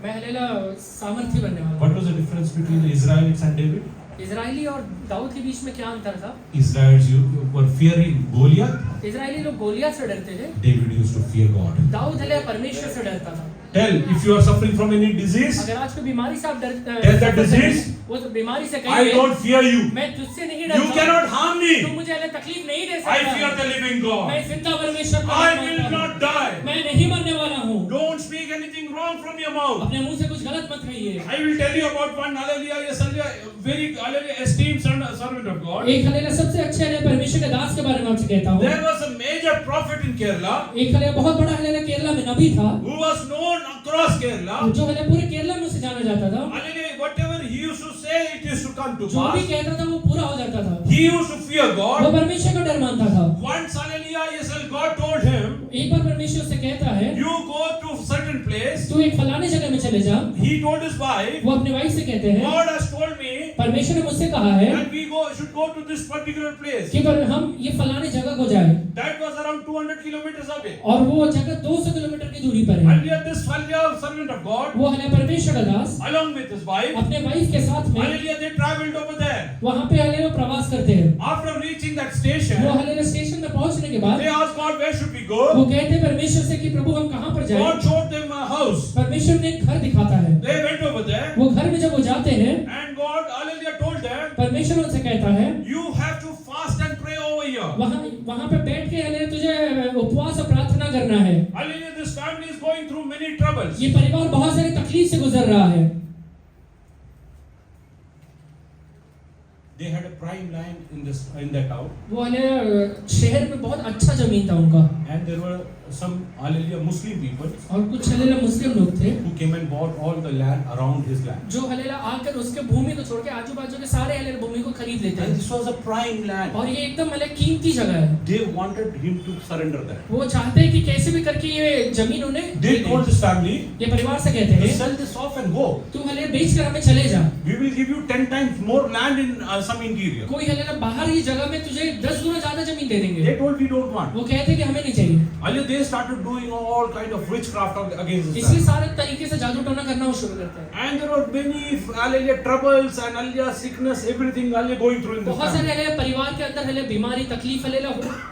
मैं हालेलुया सामर्थ्य बनने वाला हूँ। What was the difference between the Israelites and David? Israeli और दाऊद के बीच में क्या अंतर था? Israelites were fearing Goliath. Israeli लोग गोलियत से डरते थे, David used to fear God. दाऊद हालेलुया परमेश्वर से डरता था। Tell if you are suffering from any disease, अगर आज कोई बीमारी से आप Tell that disease, वो तो बीमारी से I कहिए don't fear you. मैं तुझसे नहीं You डरता cannot harm तू me. मुझे हले तकलीफ नहीं दे I fear सकता the living God. मैं जिंदा परमेश्वर को I मानता will हूँ। not die. मैं नहीं मरने वाला हूँ Don't speak anything wrong from your mouth. अपने मुंह से कुछ गलत मत कहिए I will tell you about one hallelujah, yes, hallelujah, very hallelujah, esteemed servant of God. एक हलेला सबसे अच्छे हलेला परमेश्वर के दास के बारे में आपसे कहता हूँ There was a major prophet in Kerala एक हलेला बहुत बड़ा हलेला केरला में नबी था who was known across Kerala. जो हलेला पूरे केरला में उसे जाना जाता था Hallelujah, whatever he used to say, it used to come to जो भी pass. कहता था वो पूरा हो जाता था He used to fear वो God. परमेश्वर का डर मानता था Once, hallelujah, yes, God told him, एक बार परमेश्वर से कहता है you go to certain place. तू एक फलाने जगह में चले जा He told his wife, वो अपने वाइफ से कहते हैं God has told me परमेश्वर ने मुझसे कहा है that we should go to this particular place. कि पर हम ये फलाने जगह को जाए That was around 200 kilometers away. और वो जगह 200 किलोमीटर की दूरी पर है Hallelujah, this hallelujah, servant of God, वो है परमेश्वर का दास along with his wife, अपने वाइफ के साथ में hallelujah, they traveled over there. वहाँ पे हले वो प्रवास करते हैं After reaching that वो station, हले स्टेशन में पहुंचने के बाद they asked God, where should we वो go? कहते हैं परमेश्वर से कि प्रभु हम कहाँ पर जाएं God showed them a house. परमेश्वर ने एक घर दिखाता है They went over there, वो घर में जब वो जाते हैं and God, hallelujah, told them, परमेश्वर उनसे कहता है you have to fast and pray over here. वहाँ वहाँ पे बैठ के हले तुझे उपवास और प्रार्थना करना है Hallelujah, this family is going through many troubles. ये परिवार बहुत सारी तकलीफ से गुजर रहा है They had a prime land in that town, वो हले शहर में बहुत अच्छा जमीन था उनका and there were some hallelujah Muslim people और कुछ हलेला मुस्लिम लोग थे who came and bought all the land around his land. जो हलेला आकर उसके भूमि को छोड़ के आजू बाजू के सारे हलेला भूमि को खरीद लेते And हैं this was a prime land. और ये एकदम हले कीमती जगह है They wanted him to surrender that. वो चाहते हैं कि कैसे भी करके ये जमीन उन्हें दे They दें। told this family, ये परिवार से कहते to हैं sell this off and go. तू हले बेच कर हमें चले जा We will give you 10 times more land in some interior. कोई हलेला बाहर ही जगह में तुझे 10 गुना ज्यादा जमीन दे देंगे They told we don't want. वो कहते हैं कि हमें नहीं चाहिए Hallelujah, they started doing all kind of witchcraft against this इसलिए family. सारे तरीके से जादू टोना करना वो शुरू करते हैं And there were many hallelujah troubles and hallelujah sickness, everything hallelujah going through in this बहुत family. सारे हले परिवार के अंदर हले बीमारी तकलीफ हले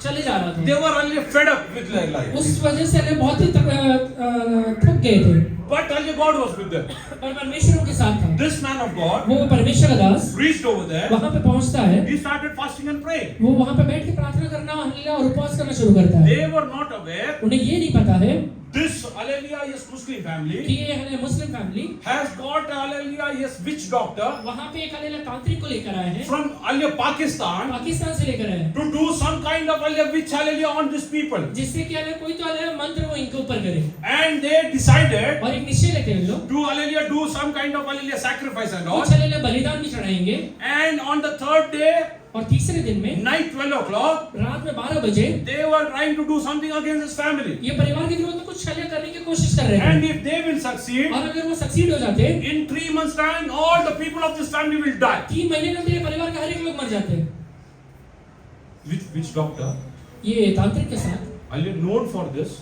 चले जा रहा They था were hallelujah fed up with their life. उस वजह से हले बहुत ही थक गए थे But hallelujah God was with them. और परमेश्वर उनके साथ था This man of God वो परमेश्वर का दास reached over there. वहां पे पहुंचता है He started fasting and praying. वो वहां पे बैठ के प्रार्थना करना हल्ला और उपवास करना शुरू करता है They were not aware उन्हें ये नहीं पता है this hallelujah yes Muslim कि family ये हले Muslim family has got hallelujah yes witch doctor वहां पे एक हले तांत्रिक को लेकर आए हैं from hallelujah Pakistan पाकिस्तान से लेकर आए हैं to do some kind of hallelujah witch hallelujah on these people. जिससे कि हले कोई तो हले मंत्र वो इनके ऊपर करे And they decided और एक निश्चय लेते हैं लोग to hallelujah do some kind of hallelujah sacrifice and all. कुछ हले बलिदान भी चढ़ाएंगे And on the third day, और तीसरे दिन में night 12 o'clock, रात में 12 बजे they were trying to do something against his family. ये परिवार के विरोध में कुछ छल करने की कोशिश कर रहे And हैं if they will succeed, और अगर वो सक्सीड हो जाते in 3 months' time, all the people of this family will die. 3 महीने के अंदर ये परिवार के हर एक लोग मर जाते हैं Which doctor? ये तांत्रिक के साथ Hallelujah, known for this.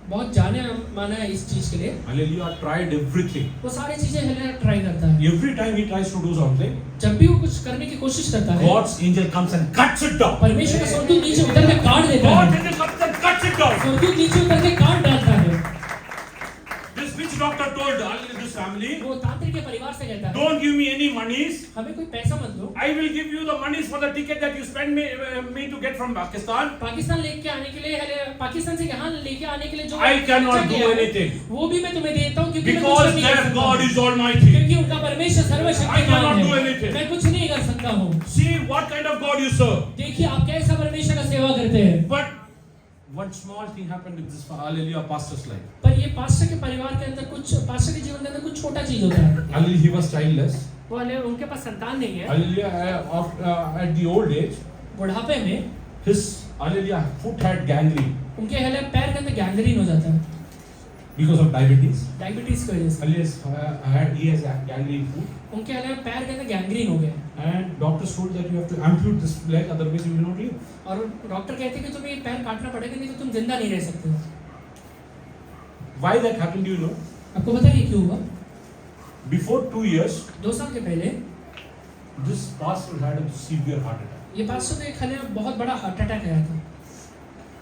बहुत जाने माना है इस चीज के लिए Hallelujah, tried everything. वो सारी चीजें हले ट्राई करता है Every time he tries to do something, जब भी वो कुछ करने की कोशिश करता है God's angel comes and cuts it down. परमेश्वर का स्वर्गदूत नीचे उतर के काट देता God's है angel comes and cuts it down. स्वर्गदूत नीचे उतर के काट डालता है This witch doctor told this family, वो तांत्रिक के परिवार से कहता है don't give me any monies. हमें कोई पैसा मत दो I will give you the monies for the ticket that you spend me to get from Pakistan. Pakistan लेके आने के लिए हले पाकिस्तान से यहाँ लेके आने के लिए जो I cannot खर्चा do किया है, anything. वो भी मैं तुम्हें देता हूँ क्योंकि मैं कुछ Because नहीं कर their सकता God हूँ। is almighty. क्योंकि उनका परमेश्वर I cannot सर्वशक्तिमान do है anything. मैं कुछ नहीं कर सकता हूँ See what kind of God you serve. देखिए आप कैसा परमेश्वर का सेवा करते हैं But one small thing happened in this hallelujah pastor's life. पर ये पास्टर के परिवार के अंदर कुछ पास्टर के जीवन के अंदर कुछ छोटा चीज होता है Hallelujah, he was childless. वो हले उनके पास संतान नहीं है Hallelujah, at the old age, बुढ़ापे में his hallelujah foot had gangrene उनके हले पैर के अंदर गैंग्रीन हो जाता है because of diabetes. डायबिटीज की वजह से Hallelujah, he has gangrene foot. उनके हले पैर के अंदर गैंग्रीन हो गया And doctors told that you have to amputate this leg, otherwise you will not live. और डॉक्टर कहते हैं कि तुम्हें ये पैर काटना पड़ेगा नहीं तो तुम जिंदा नहीं रह सकते हो Why that happened, do you know? आपको पता है क्यों हुआ Before 2 years, 2 साल के पहले this pastor had a severe heart attack. ये पास्टर को एक हले बहुत बड़ा हार्ट अटैक आया था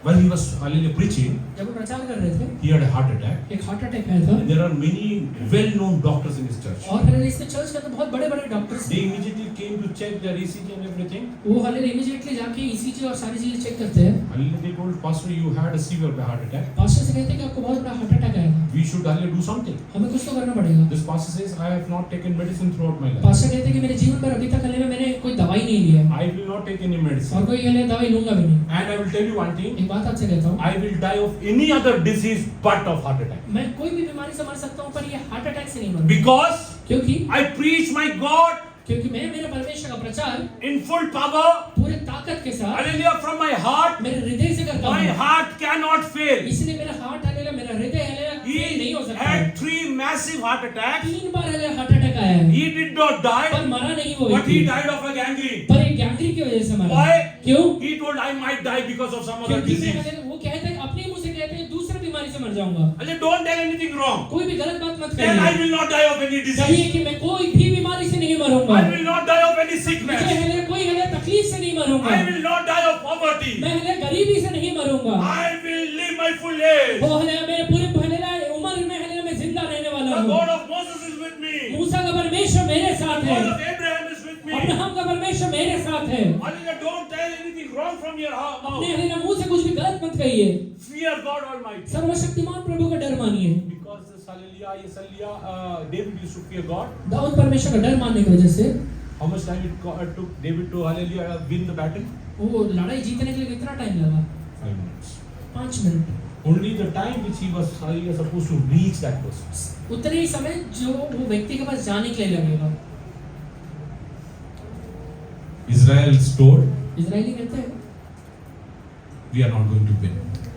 While he was hallelujah preaching, जब वो प्रचार कर रहे थे he had a heart attack. एक हार्ट अटैक आया था And there are many well-known doctors in his church. और हालेलुया इसके चर्च के अंदर बहुत बड़े-बड़े doctors They immediately came to check their ECG and everything. वो हालेलुया इमीडिएटली जाके ईसीजी और सारी चीजें चेक करते हैं। Hallelujah, they told pastor, you had a severe heart attack. Pastor से कहते हैं कि आपको बहुत बड़ा हार्ट अटैक आया था, We should hallelujah do something. हमें कुछ तो करना पड़ेगा। This pastor says, I have not taken medicine throughout my life. Pastor कहते हैं कि मेरे जीवन पर अभी तक हालेलुया मैंने कोई दवाई नहीं ली है I will not take any और medicine. कोई हालेलुया दवाई लूंगा भी नहीं। And I will tell you one thing. एक बात आपसे कहता हूँ, I will die of any other disease but of heart attack. मैं कोई भी बीमारी से मर सकता हूँ पर ये हार्ट अटैक से नहीं मरूंगा, Because क्योंकि I preach my God मैं मेरे परमेश्वर का प्रचार in full power. पूरे ताकत के साथ Hallelujah, from my heart. मेरे हृदय से करता My हूँ, heart cannot fail. इसलिए मेरा हार्ट हालेलुया मेरा हृदय हालेलुया फेल नहीं हो He सकता है। had 3 massive heart attacks. 3 bar hallelujah heart attack आया है, He did not पर die, मरा नहीं वो but he व्यक्ति, died of a gangrene. पर एक गैंग्रीन की वजह से मरा। Why? क्यों? He told, I might die because of some other क्योंकि disease. वो कहते हैं अपने मुंह से कहते हैं दूसरे बीमारी से मर जाऊंगा। Hallelujah, don't tell anything wrong. कोई भी गलत बात मत Then I करिए, will not die of any कहिए disease. कि मैं कोई भी बीमारी से नहीं मरूंगा, I will not die of any मुझे sickness. हालेलुया कोई हालेलुया तकलीफ से नहीं मरूंगा, I will not die of poverty. मैं हालेलुया गरीबी से नहीं मरूंगा। I will live my full age. वो हालेलुया मेरे पूरे हालेलुया उम्र में हालेलुया मैं जिंदा रहने वाला The हूँ। God of Moses is with me. मूसा का परमेश्वर मेरे साथ The है, God of Abraham is with me. Abraham का परमेश्वर मेरे साथ है। Hallelujah, don't tell anything wrong from your अपने mouth. हालेलुया मुंह से कुछ भी गलत मत कहिए, Fear God Almighty. सर्वशक्तिमान प्रभु का डर मानिए। Because this hallelujah, yes, hallelujah, David used to fear God. Dawood परमेश्वर का डर मानने की वजह से How much time it took David to hallelujah win the battle? वो लड़ाई जीतने के लिए कितना टाइम लगा? 5 minutes. 5 minute. Only the time which he was hallelujah supposed to reach that person. उतने ही समय जो वो व्यक्ति के पास जाने के लिए लगेगा। Israel's told, इजरायली कहते हैं we are not going to win.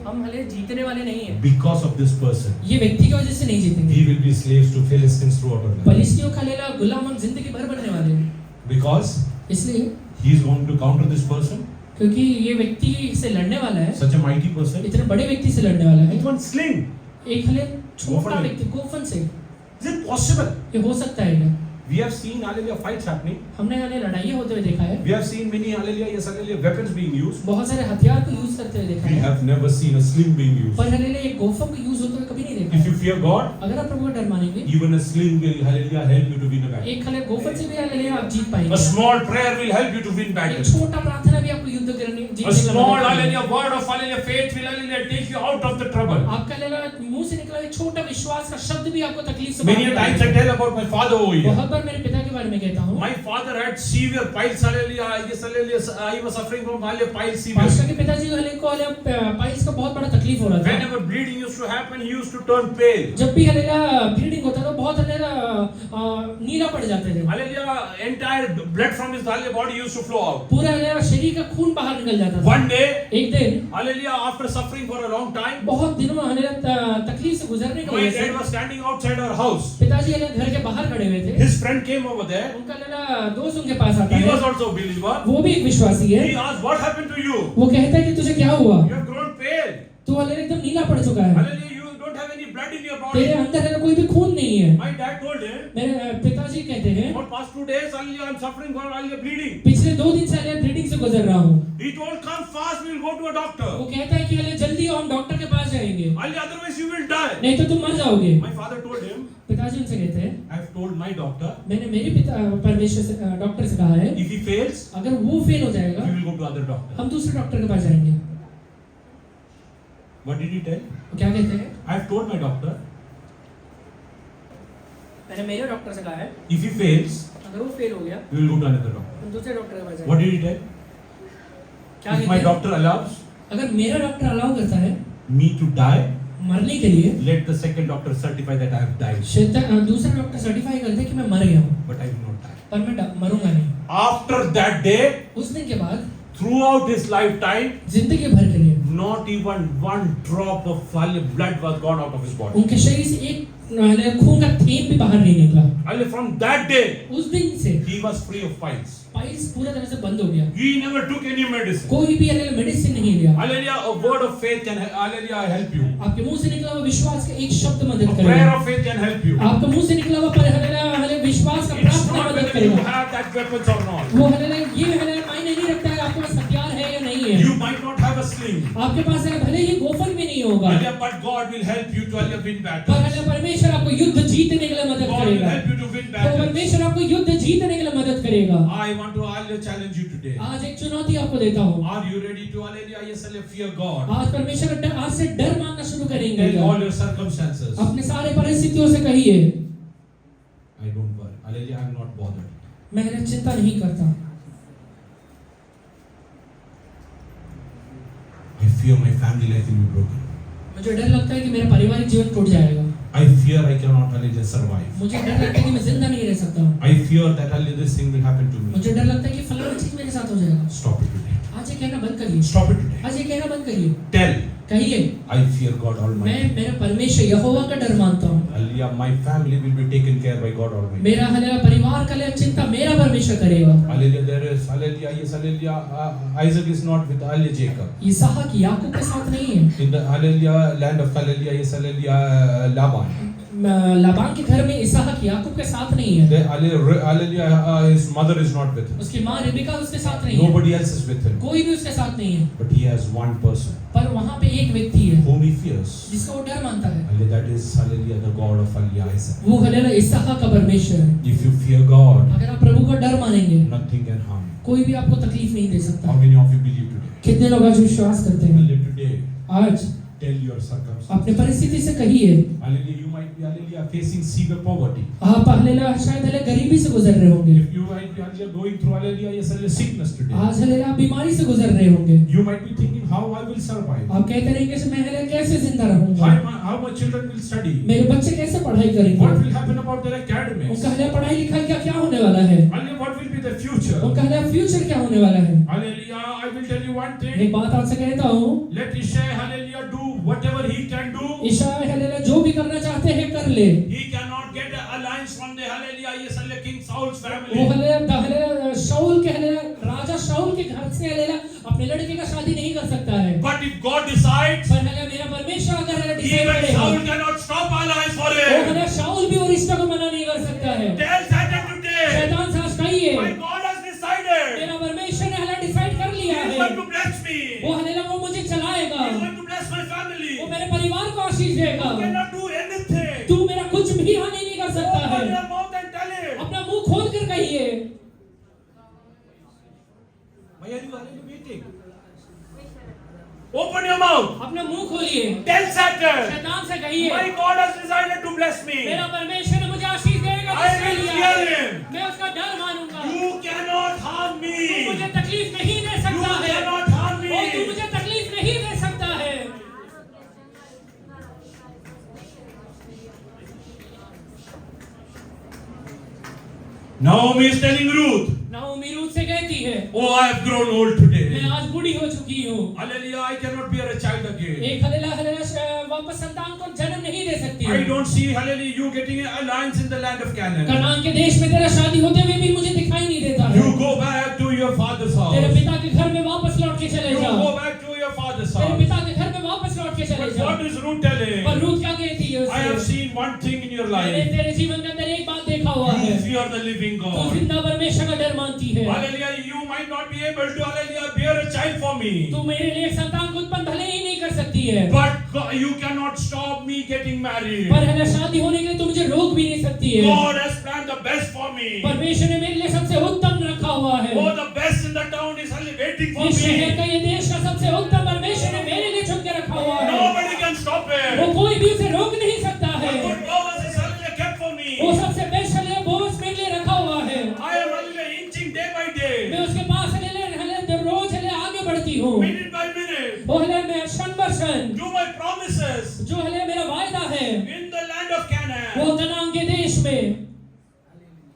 हम हले जीतने वाले नहीं हैं, Because of this person, ये व्यक्ति की वजह से नहीं जीतेंगे। we will be slaves to Philistines throughout our life. फलिस्तियों का हालेलुया गुलाम हम जिंदगी भर बनने वाले हैं, Because इसलिए he is going to counter this person, क्योंकि ये व्यक्ति से लड़ने वाला है, such a mighty person, इतने बड़े व्यक्ति से लड़ने वाला है, with one sling. एक हले छोटा गोफन व्यक्ति गोफन से। Is it possible? ये हो सकता है क्या? We have seen hallelujah fights happening. हमने हाले लड़ाइयाँ होते हुए देखा है, We have seen many hallelujah, yes, hallelujah, weapons being used. बहुत सारे हथियार को यूज करते हुए देखा We है, have never seen a sling being used. पर हालेलुया ये गोफन को यूज होते हुए कभी नहीं देखा If है। you fear God, अगर आप प्रभु का डर मानेंगे, even a sling will hallelujah help you to win a battle. एक हले गोफन से भी हालेलुया आप जीत A पाएंगे। small prayer will help you to win एक battles. छोटा प्रार्थना भी आपको युद्ध करने A जीतने में small मदद करेगा। hallelujah word of hallelujah faith will hallelujah take you out of the trouble. आपका हालेलुया मुंह से निकला एक छोटा विश्वास का शब्द भी आपको तकलीफ से Many a बाहर times I निकालेगा। tell about my father over here. बहुत बार मेरे पिता के बारे में कहता हूँ, My father had severe piles hallelujah. Yes, hallelujah. I was suffering from hallelujah piles pastor severe. के पिताजी को हालेलुया पाइल्स का बहुत बड़ा तकलीफ हो रहा था। Whenever bleeding used to happen, he used to turn pale. जब भी हालेलुया ब्लीडिंग होता था बहुत हालेलुया नीला पड़ जाते थे, Hallelujah, entire blood from his hallelujah body used to flow out. पूरा हालेलुया शरीर का खून बाहर निकल जाता था। One day, एक दिन hallelujah, after suffering for a long time, बहुत दिनों हालेलुया तकलीफ से गुजरने की my वजह से dad was standing outside our house. पिताजी हालेलुया घर के बाहर खड़े हुए थे। His friend came over there. उनका हालेलुया दोस्त उनके पास आता He है, was also a believer. वो भी एक विश्वासी है। He asked, "What happened to you? वो कहता है कि तुझे क्या हुआ? You have grown pale. तू हालेलुया एकदम नीला पड़ चुका है, Hallelujah, you don't have any blood in your तेरे body." अंदर हालेलुया कोई भी खून नहीं है। My dad told him, मेरे पिताजी कहते हैं "For past 2 days, hallelujah, I'm suffering from hallelujah bleeding." पिछले 2 दिन से हालेलुया ब्लीडिंग से गुजर रहा हूँ। He told, "Come fast, we'll go to a doctor. वो कहता है कि हालेलुया जल्दी आओ, हम डॉक्टर के पास जाएंगे, Hallelujah, otherwise you will die." नहीं तो तुम मर जाओगे। My father told him, पिताजी उनसे कहते हैं "I've told my doctor, मैंने मेरे पिता परमेश्वर से डॉक्टर से कहा है if he fails, अगर वो फेल हो जाएगा we will go to other doctor." हम दूसरे डॉक्टर के पास जाएंगे। What did he tell? वो क्या कहते हैं, I've told my doctor, मैंने मेरे डॉक्टर से कहा है if he fails, अगर वो फेल हो गया we will go to another doctor. हम दूसरे डॉक्टर के पास What जाएंगे। did he tell? क्या If कहते my हैं, doctor allows अगर मेरा डॉक्टर अलाउ करता है me to die, मरने के लिए, let the second doctor certify that I have died, दूसरा डॉक्टर सर्टिफाई कर दे कि मैं मर गया हूँ, but I will not die. पर मैं मरूंगा नहीं। After that day, उस दिन के बाद throughout his lifetime, जिंदगी भर के लिए not even one drop of blood was gone out of his body. उनके शरीर से एक खून का थेंब भी बाहर नहीं निकला। And from that day, उस दिन से he was free of piles. Piles पूरी तरह से बंद हो गया, He never took any medicine. कोई भी हालेलुया मेडिसिन नहीं लिया। Hallelujah, a word of faith can hallelujah help you. आपके मुंह से निकला हुआ विश्वास का एक शब्द मदद A prayer करेगा। of faith can help you. आपके मुंह से निकला हुआ पर हालेलुया विश्वास का It's प्रार्थना not मदद whether you करेगा। have that weapons or not. वो हालेलुया ये हालेलुया मायने नहीं रखता है आपके पास हथियार है या नहीं है। You might not have a sling. आपके पास है भले ही गोफन भी नहीं होगा, Hallelujah, but God will help you to hallelujah, win पर battles. हमें परमेश्वर आपको युद्ध जीतने के लिए मदद God will करेगा। help you to win तो battles. परमेश्वर आपको युद्ध जीतने के लिए मदद करेगा। I want to hallelujah, challenge you today. आज एक चुनौती आपको देता हूँ। Are you ready to hallelujah, yes, hallelujah, fear God? आज परमेश्वर का आज से डर मांगना शुरू करेंगे। Tell all your circumstances. अपने सारे परिस्थितियों से कहिए, I don't worry. Hallelujah, I am not bothered. मैं चिंता नहीं करता। I fear my family life will be broken. मुझे डर लगता है कि मेरा पारिवारिक जीवन टूट जाएगा। I fear I cannot hallelujah survive. मुझे डर लगता है कि मैं जिंदा नहीं रह सकता हूँ। I fear that hallelujah this thing will happen to me. मुझे डर लगता है कि फलाना चीज मेरे साथ हो जाएगा। Stop it today. आज ये कहना बंद करिए। Stop it today. आज ये कहना बंद करिए। Tell. कहिए, I fear God Almighty. मैं मेरे परमेश्वर यहोवा का डर मानता हूँ। Hallelujah, my family will be taken care by God Almighty. मेरा हल्ला परिवार का लिए चिंता मेरा परमेश्वर करेगा। Hallelujah, there is hallelujah, yes, hallelujah. Isaac is not with hallelujah Jacob. इसहाक याकूब के साथ नहीं है। In the hallelujah land of hallelujah, yes, hallelujah, Laban. Laban के घर में इसहाक याकूब के साथ नहीं है। The hallelujah, his mother is not with him. उसकी माँ रिबिका उसके साथ नहीं है। Nobody else is with him. कोई भी उसके साथ नहीं है। But he has one person पर वहाँ पे एक व्यक्ति है whom he fears. जिसको वो डर मानता है। Hallelujah, that is hallelujah, the God of hallelujah Isaac. वो हल्ला इसहाक का परमेश्वर है। If you fear God, अगर आप प्रभु का डर मानेंगे, nothing can harm you. कोई भी आपको तकलीफ नहीं दे सकता। How many of you believe today? कितने लोग आज विश्वास करते हैं? Hallelujah, today, आज tell your circumstances. अपने परिस्थिति से कहिए, Hallelujah, you might be hallelujah facing severe poverty. आप हल्ला शायद हल्ला गरीबी से गुजर रहे होंगे। If you might be hallelujah going through hallelujah, yes, hallelujah sickness today. आज हल्ला आप बीमारी से गुजर रहे होंगे। You might be thinking how I will survive. आप कहते रहेंगे कि मैं हल्ला कैसे जिंदा रहूंगा? How my children will study. मेरे बच्चे कैसे पढ़ाई करेंगे? What will happen about their academics? उनका हल्ला पढ़ाई लिखाई का क्या होने वाला है? Hallelujah, what will be the future? उनका हल्ला फ्यूचर क्या होने वाला है? Hallelujah, I will tell you one thing. एक बात आपसे कहता हूँ, Let Ishai hallelujah do whatever he can do. ईशाय हल्ला जो भी करना चाहते हैं कर ले। He cannot get an alliance from the hallelujah, yes, hallelujah, King Saul's वो family. हल्ला शाऊल के हल्ला राजा शाऊल के घर से हल्ला अपने लड़के का शादी नहीं कर सकता है। But if God decides, पर हल्ला मेरा परमेश्वर अगर हल्ला डिसाइड even करेगा, Saul cannot stop alliance for वो him. हल्ला शाऊल भी वो रिश्ता को मना नहीं कर सकता है। Tell Satan today, शैतान से आज कहिए, my God has decided. मेरा परमेश्वर ने हल्ला डिसाइड कर लिया He is है। going to bless me. वो हल्ला वो मुझे चलाएगा, He is going to bless my family. वो मेरे परिवार को आशीष देगा। You cannot do anything. तू मेरा कुछ भी हानि नहीं कर सकता Open है। your mouth and tell it. अपना मुंह खोल कर कहिए। Why are you hallelujah waiting? Open your mouth. अपना मुंह खोलिए। Tell Satan, शैतान से कहिए, my God has decided to bless me. मेरा परमेश्वर ने मुझे आशीष देगा। I will fear him. मैं उसका डर मानूंगा। You cannot harm तू me. मुझे तकलीफ नहीं दे You सकता है। cannot harm और तू me. मुझे तकलीफ नहीं दे सकता है। Naomi is telling Ruth, Naomi Ruth से कहती है, oh, I have grown old मैं today. आज बूढ़ी हो चुकी हूँ। Hallelujah, I cannot bear a child again. एक हल्ला वापस संतान को जन्म नहीं दे सकती I हूँ। don't see, hallelujah, you getting an alliance in the land of Canaan. Kanan के देश में तेरा शादी होते हुए भी मुझे दिखाई नहीं देता है। You go back to your father's house. तेरे पिता के घर में वापस लौट के चले You जाओ। go back to your father's तेरे house. पिता के घर में वापस लौट के चले But जाओ। what is Ruth telling? पर रूथ क्या कहती है I have उससे? seen one thing in your मैंने life. तेरे जीवन के अंदर एक बात देखा हुआ है। You fear the living तू God. जिंदा परमेश्वर का डर मानती है। Hallelujah, you might not be able to, hallelujah, bear a child for me. तू मेरे लिए संतान को उत्पन्न भले ही नहीं कर सकती है, But you cannot stop me getting married. पर है ना शादी होने के लिए तू मुझे रोक भी नहीं सकती है। God has planned the best for me. परमेश्वर ने मेरे लिए सबसे उत्तम रखा हुआ है। Oh, the best in the town is only waiting for ये शहर me. का ये देश का सबसे उत्तम परमेश्वर ने मेरे लिए चुन के रखा हुआ है। Nobody can stop वो it. कोई भी उसे रोक नहीं सकता The है। good powers is only kept for me. वो सबसे बेस्ट है बोस मेरे लिए रखा हुआ है। I am only inching day by day, मैं उसके पास हले रोज हले आगे बढ़ती हूँ। minute by minute, वो हले मैं क्षण बर क्षण do my promises जो हले मेरा वायदा है in the land of Canaan. वो कनान के देश में।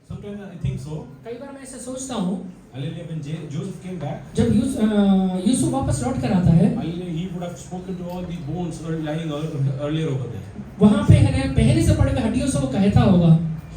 Sometimes I think so. कई बार मैं ऐसे सोचता हूँ, Hallelujah, when Joseph came back, जब यूसुफ वापस लौट कर आता है, hallelujah, he would have spoken to all the bones lying earlier over there. वहाँ पे है पहले से पड़े हुए हड्डियों से वो कहता होगा,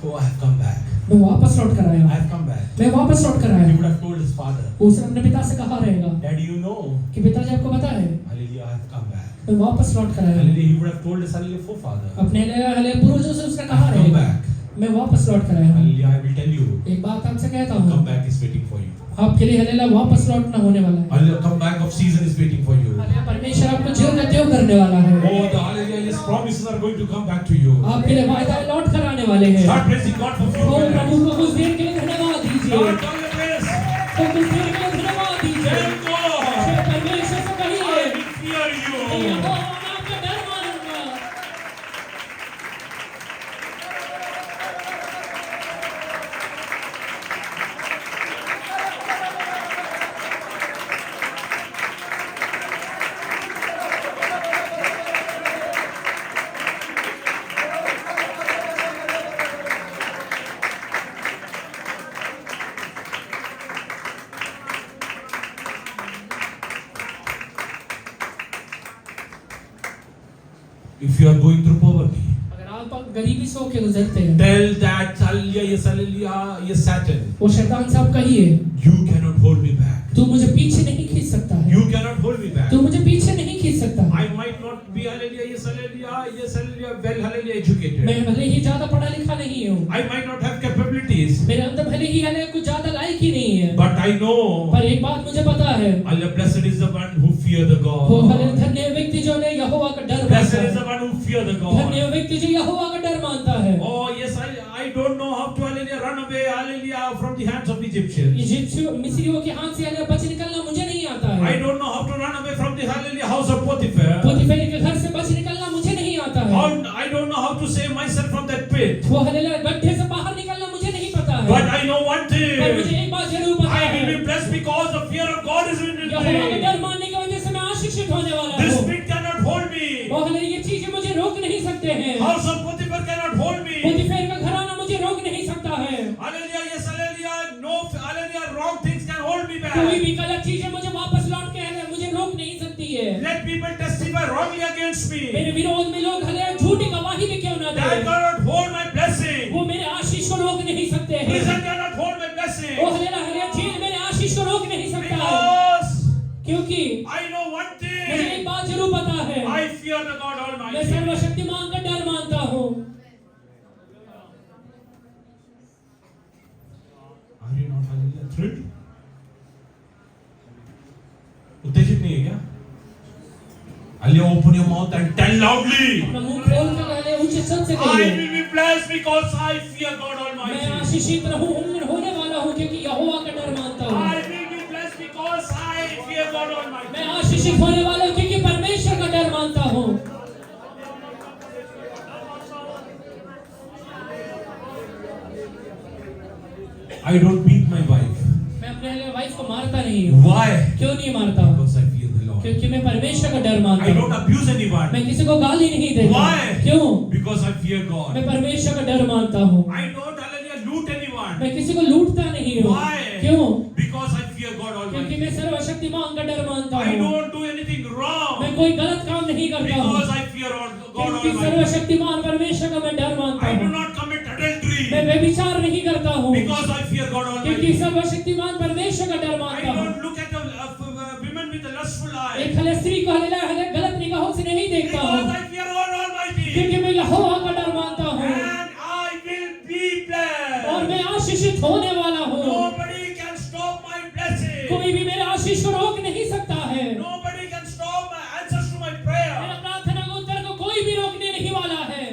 Oh, I have come back. मैं वापस लौट कर आया I हूँ, have come back. मैं वापस लौट कर आया He हूँ। would have told his father, उसने अपने पिता से कहा रहेगा Daddy, you know, कि पिताजी आपको पता है hallelujah, I have come back. मैं वापस लौट कर आया हूँ। Hallelujah, he would have told his hallelujah forefather, अपने हले पूर्वजों से उसने कहा Come रहेगा back. मैं वापस लौट कर आया हूँ। Hallelujah, I will tell you, एक बात आपसे कहता come हूँ, back is waiting for you. आपके लिए हलेला वापस लौटना होने वाला है। Hallelujah, come back of season is waiting for you. हलेला उपयोग करने वाला है। Oh, the hallelujah, His promises are going to come back to you. आपके लिए वायदा लौट कर आने वाले हैं। Start praising God for few O minutes. प्रभु को कुछ देर के लिए धन्यवाद दीजिए। Lord, come and praise. तो कुछ देर के लिए धन्यवाद दीजिए। Tell God, श्री परमेश्वर से I कहिए, will fear you. यहोवा, मैं आपका डर मानूंगा। If you are going through poverty, अगर आप गरीबी से होके गुजरते हैं, tell that hallelujah, yes, Satan, वो शैतान साहब कहिए, you cannot hold me back. तू मुझे पीछे नहीं खींच सकता है। You cannot hold me back. तू मुझे पीछे नहीं खींच सकता है। I might not be hallelujah, yes, hallelujah, well, hallelujah, educated. मैं भले ही ज्यादा पढ़ा लिखा नहीं हूँ, I might not have capabilities, मेरे अंदर भले ही हाले कुछ ज्यादा लायक ही नहीं है, but I know, पर एक बात मुझे पता है, Allah, blessed is the one who fear the वो God. हले धन्य व्यक्ति जो ने यहोवा का डर Blessed मानता is the है। one who fear the God. धन्य व्यक्ति जो यहोवा का डर मानता है। Oh yes, I don't know how to hallelujah run away hallelujah from the hands of Egyptians. इजिप्शियों मिस्रियों के हाथ से हाले बच निकलना मुझे नहीं आता I है। don't know how to run away from the hallelujah house of Potiphar. पोतीफेर के घर से बच निकलना मुझे नहीं आता है। I don't know how to save myself from that pit. वो हले गड्ढे से बाहर निकलना मुझे नहीं पता है। But I know one पर मुझे thing. एक बात जरूर पता I है, will be blessed because the fear of God is in यहोवा का me. डर मानने की वजह से मैं आशीषित होने वाला This हूँ। pit cannot hold me. वो हले ये चीजें मुझे रोक नहीं सकते हैं। House of Potiphar cannot hold me. पोतीफेर का घराना मुझे रोक नहीं सकता है। Hallelujah, yes, hallelujah. No, hallelujah, wrong things can hold me कोई back. भी गलत चीजें मुझे वापस लौट के हले मुझे रोक नहीं सकती है। Let people testify wrongly against मेरे me. विरोध में लोग हले झूठी गवाही भी क्यों ना That दें, cannot hold my blessing. वो मेरे आशीष को रोक नहीं सकते हैं। Prison cannot hold my blessing. वो हले जेल मेरे आशीष को रोक नहीं सकता है, Because क्योंकि I know one मुझे एक thing. बात जरूर पता है, I fear the God मैं Almighty. सर्वशक्तिमान का डर मानता हूँ। Are you not hallelujah thrilled? उत्तेजित नहीं है क्या? Hallelujah, open your mouth and tell loudly. अपना मुंह खोल कर हले ऊंचे शब्द से I कहिए, will be blessed because I fear God मैं Almighty. आशीषित होने वाला हूँ क्योंकि यहोवा का डर मानता हूँ। I will be blessed because I fear God Almighty. मैं आशीषित होने वाला हूँ क्योंकि परमेश्वर का डर मानता हूँ। I don't beat my wife. मैं अपने वाइफ को मारता नहीं हूँ। Why? क्यों नहीं मारता? Because I fear the Lord. क्योंकि मैं परमेश्वर का डर मानता I हूँ। don't abuse anyone. मैं किसी को गाली नहीं देता। Why? क्यों? Because I fear God. मैं परमेश्वर का डर मानता हूँ। I don't hallelujah loot anyone. मैं किसी को लूटता नहीं हूँ। Why? क्यों? Because I fear God क्योंकि Almighty. मैं सर्वशक्तिमान का डर मानता I हूँ। don't do anything मैं wrong. कोई गलत काम नहीं करता हूँ, Because I fear God क्योंकि Almighty. सर्वशक्तिमान परमेश्वर का मैं डर मानता I do हूँ। not commit मैं adultery. व्यभिचार नहीं करता हूँ, Because I fear God क्योंकि Almighty. सर्वशक्तिमान परमेश्वर का डर I मानता हूँ। don't look at the women with a lustful eye. एक हले स्त्री को हले गलत निगाहों से नहीं देखता Because हूँ, I fear God Almighty. क्योंकि मैं यहोवा का डर मानता हूँ And I will be blessed. और मैं आशीषित होने वाला हूँ। Nobody can stop my blessing. कोई भी मेरे आशीष को रोक नहीं सकता है। Nobody can stop my answers to my prayer. मेरा प्रार्थना का उत्तर को कोई भी रोकने नहीं वाला है।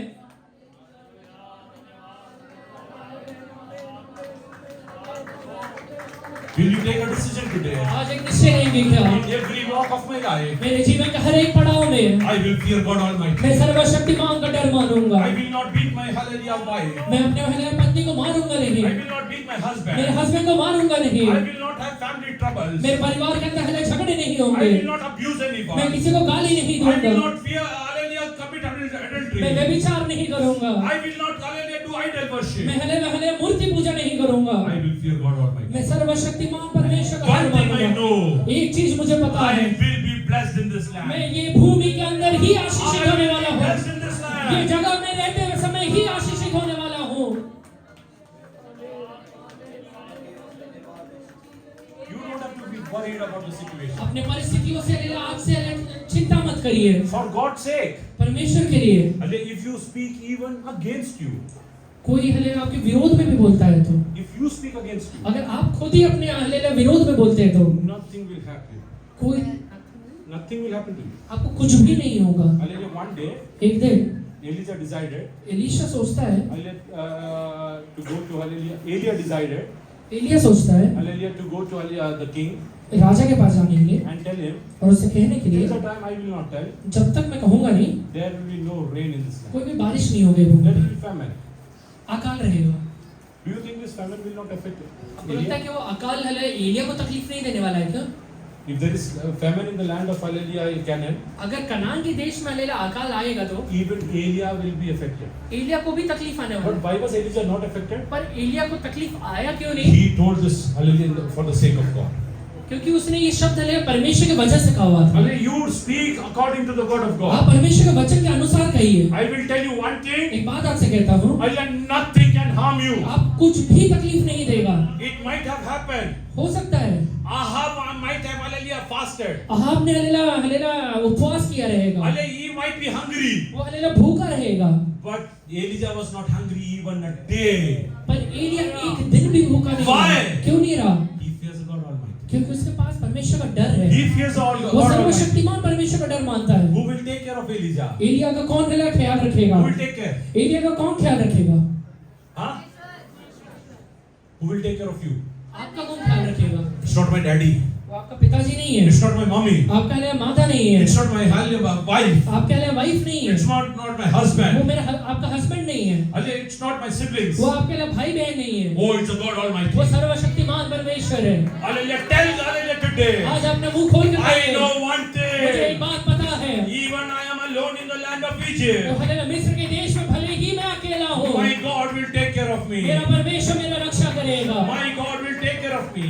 Will you take a decision today? आज एक निश्चय लेंगे क्या? In every walk of my life, मेरे जीवन के हर एक पड़ाव में I will fear God Almighty. मैं सर्वशक्तिमान का डर मानूंगा। I will not beat my hallelujah wife. मैं अपने हले पत्नी को मारूंगा नहीं, I will not beat my मेरे husband. हस्बैंड को मारूंगा नहीं, I will not have family troubles. मेरे परिवार के अंदर हले झगड़े नहीं I होंगे, will not abuse मैं anyone. किसी को गाली नहीं I will दूंगा, not fear hallelujah commit मैं adultery. व्यभिचार नहीं करूंगा, I will not hallelujah do idol worship. मैं हले मूर्ति पूजा नहीं करूंगा। I will fear God Almighty. मैं सर्वशक्तिमान परमेश्वर का One डर thing I मानूंगा। know, एक चीज मुझे पता I है, will be blessed in this मैं land. ये भूमि के अंदर ही I आशीषित होने will वाला be हूँ, blessed in this ये land. जगह में रहते हुए समय ही आशीषित होने वाला हूँ। You don't have to be worried about the situation. अपने परिस्थितियों से आज से चिंता मत करिए, For God's sake, परमेश्वर के लिए। if you speak even against you, कोई हले आपके विरोध में भी बोलता है तो, if you speak against you, अगर आप खुद ही अपने हले विरोध में बोलते हैं तो nothing will happen. कोई Nothing will happen to you. आपको कुछ भी नहीं होगा। Hallelujah. One day, एक दिन Elijah decided, एलीशा सोचता है, to go to Hallelujah. Elia decided, Elia सोचता है Hallelujah, to go to Hallelujah, the king राजा के पास जाने के लिए and tell him, और उसे कहने के लिए till the time I will not tell, जब तक मैं कहूंगा नहीं there will be no rain in this land. कोई भी बारिश नहीं होगी, वो There will be famine. अकाल रहेगा। Do you think this famine will not affect आपको लगता है Elia? कि वो अकाल एलिया को तकलीफ नहीं देने वाला है क्या? If there is famine in the land of Hallelujah, Canaan, अगर कनान के देश में हालेलुया अकाल आएगा तो even Elia will be affected. Elia को भी तकलीफ आने वाला But है। why was Elijah not affected? पर एलिया को तकलीफ आया क्यों नहीं? He told this Hallelujah for the sake of God. क्योंकि उसने ये शब्द हालेलुया परमेश्वर के वचन से कहा हुआ था। Hallelujah, you speak according to the word of आप God. परमेश्वर के वचन के अनुसार कहिए। I will tell you one thing, एक बात आपसे कहता हूँ, Hallelujah, nothing can harm you. आप कुछ भी तकलीफ नहीं देगा। It might have happened. हो सकता है Ahab might have Hallelujah fasted. Ahab ने हालेलुया उपवास किया रहेगा, Hallelujah, he might be hungry. वो हालेलुया भूखा रहेगा। But Elijah was not hungry even a day. पर एलिया एक दिन भी भूखा नहीं Why? रहा। क्यों नहीं रहा? He fears God Almighty. क्योंकि उसके पास परमेश्वर का डर है। He fears all वो God Almighty. सर्वशक्तिमान परमेश्वर का डर मानता है। Who will take care of Elijah? Elia का कौन हालेलुया ख्याल रखेगा? Who will take care? Elia का कौन ख्याल रखेगा? Huh? Who will take care of you? आपका कौन ख्याल रखेगा? It's not my daddy. वो आपका पिताजी नहीं है, It's not my mommy. आपका हालेलुया माता नहीं है, It's not my Hallelujah wife. आपका हालेलुया वाइफ नहीं है, It's not my वो husband. मेरा आपका हस्बैंड नहीं है, Hallelujah, it's not my siblings. वो आपके लिए भाई बहन नहीं है, Oh, it's a God Almighty. वो सर्वशक्तिमान परमेश्वर है। Hallelujah, tell Hallelujah today. आज आपने मुंह खोल कर I कहिए, know one मुझे एक thing. बात पता है, Even I am alone in the land of वो Egypt. हालेलुया मिस्र के देश में भले ही मैं अकेला हूँ, My God will take care of me. मेरा परमेश्वर मेरा रक्षा करेगा, My God will take care of me.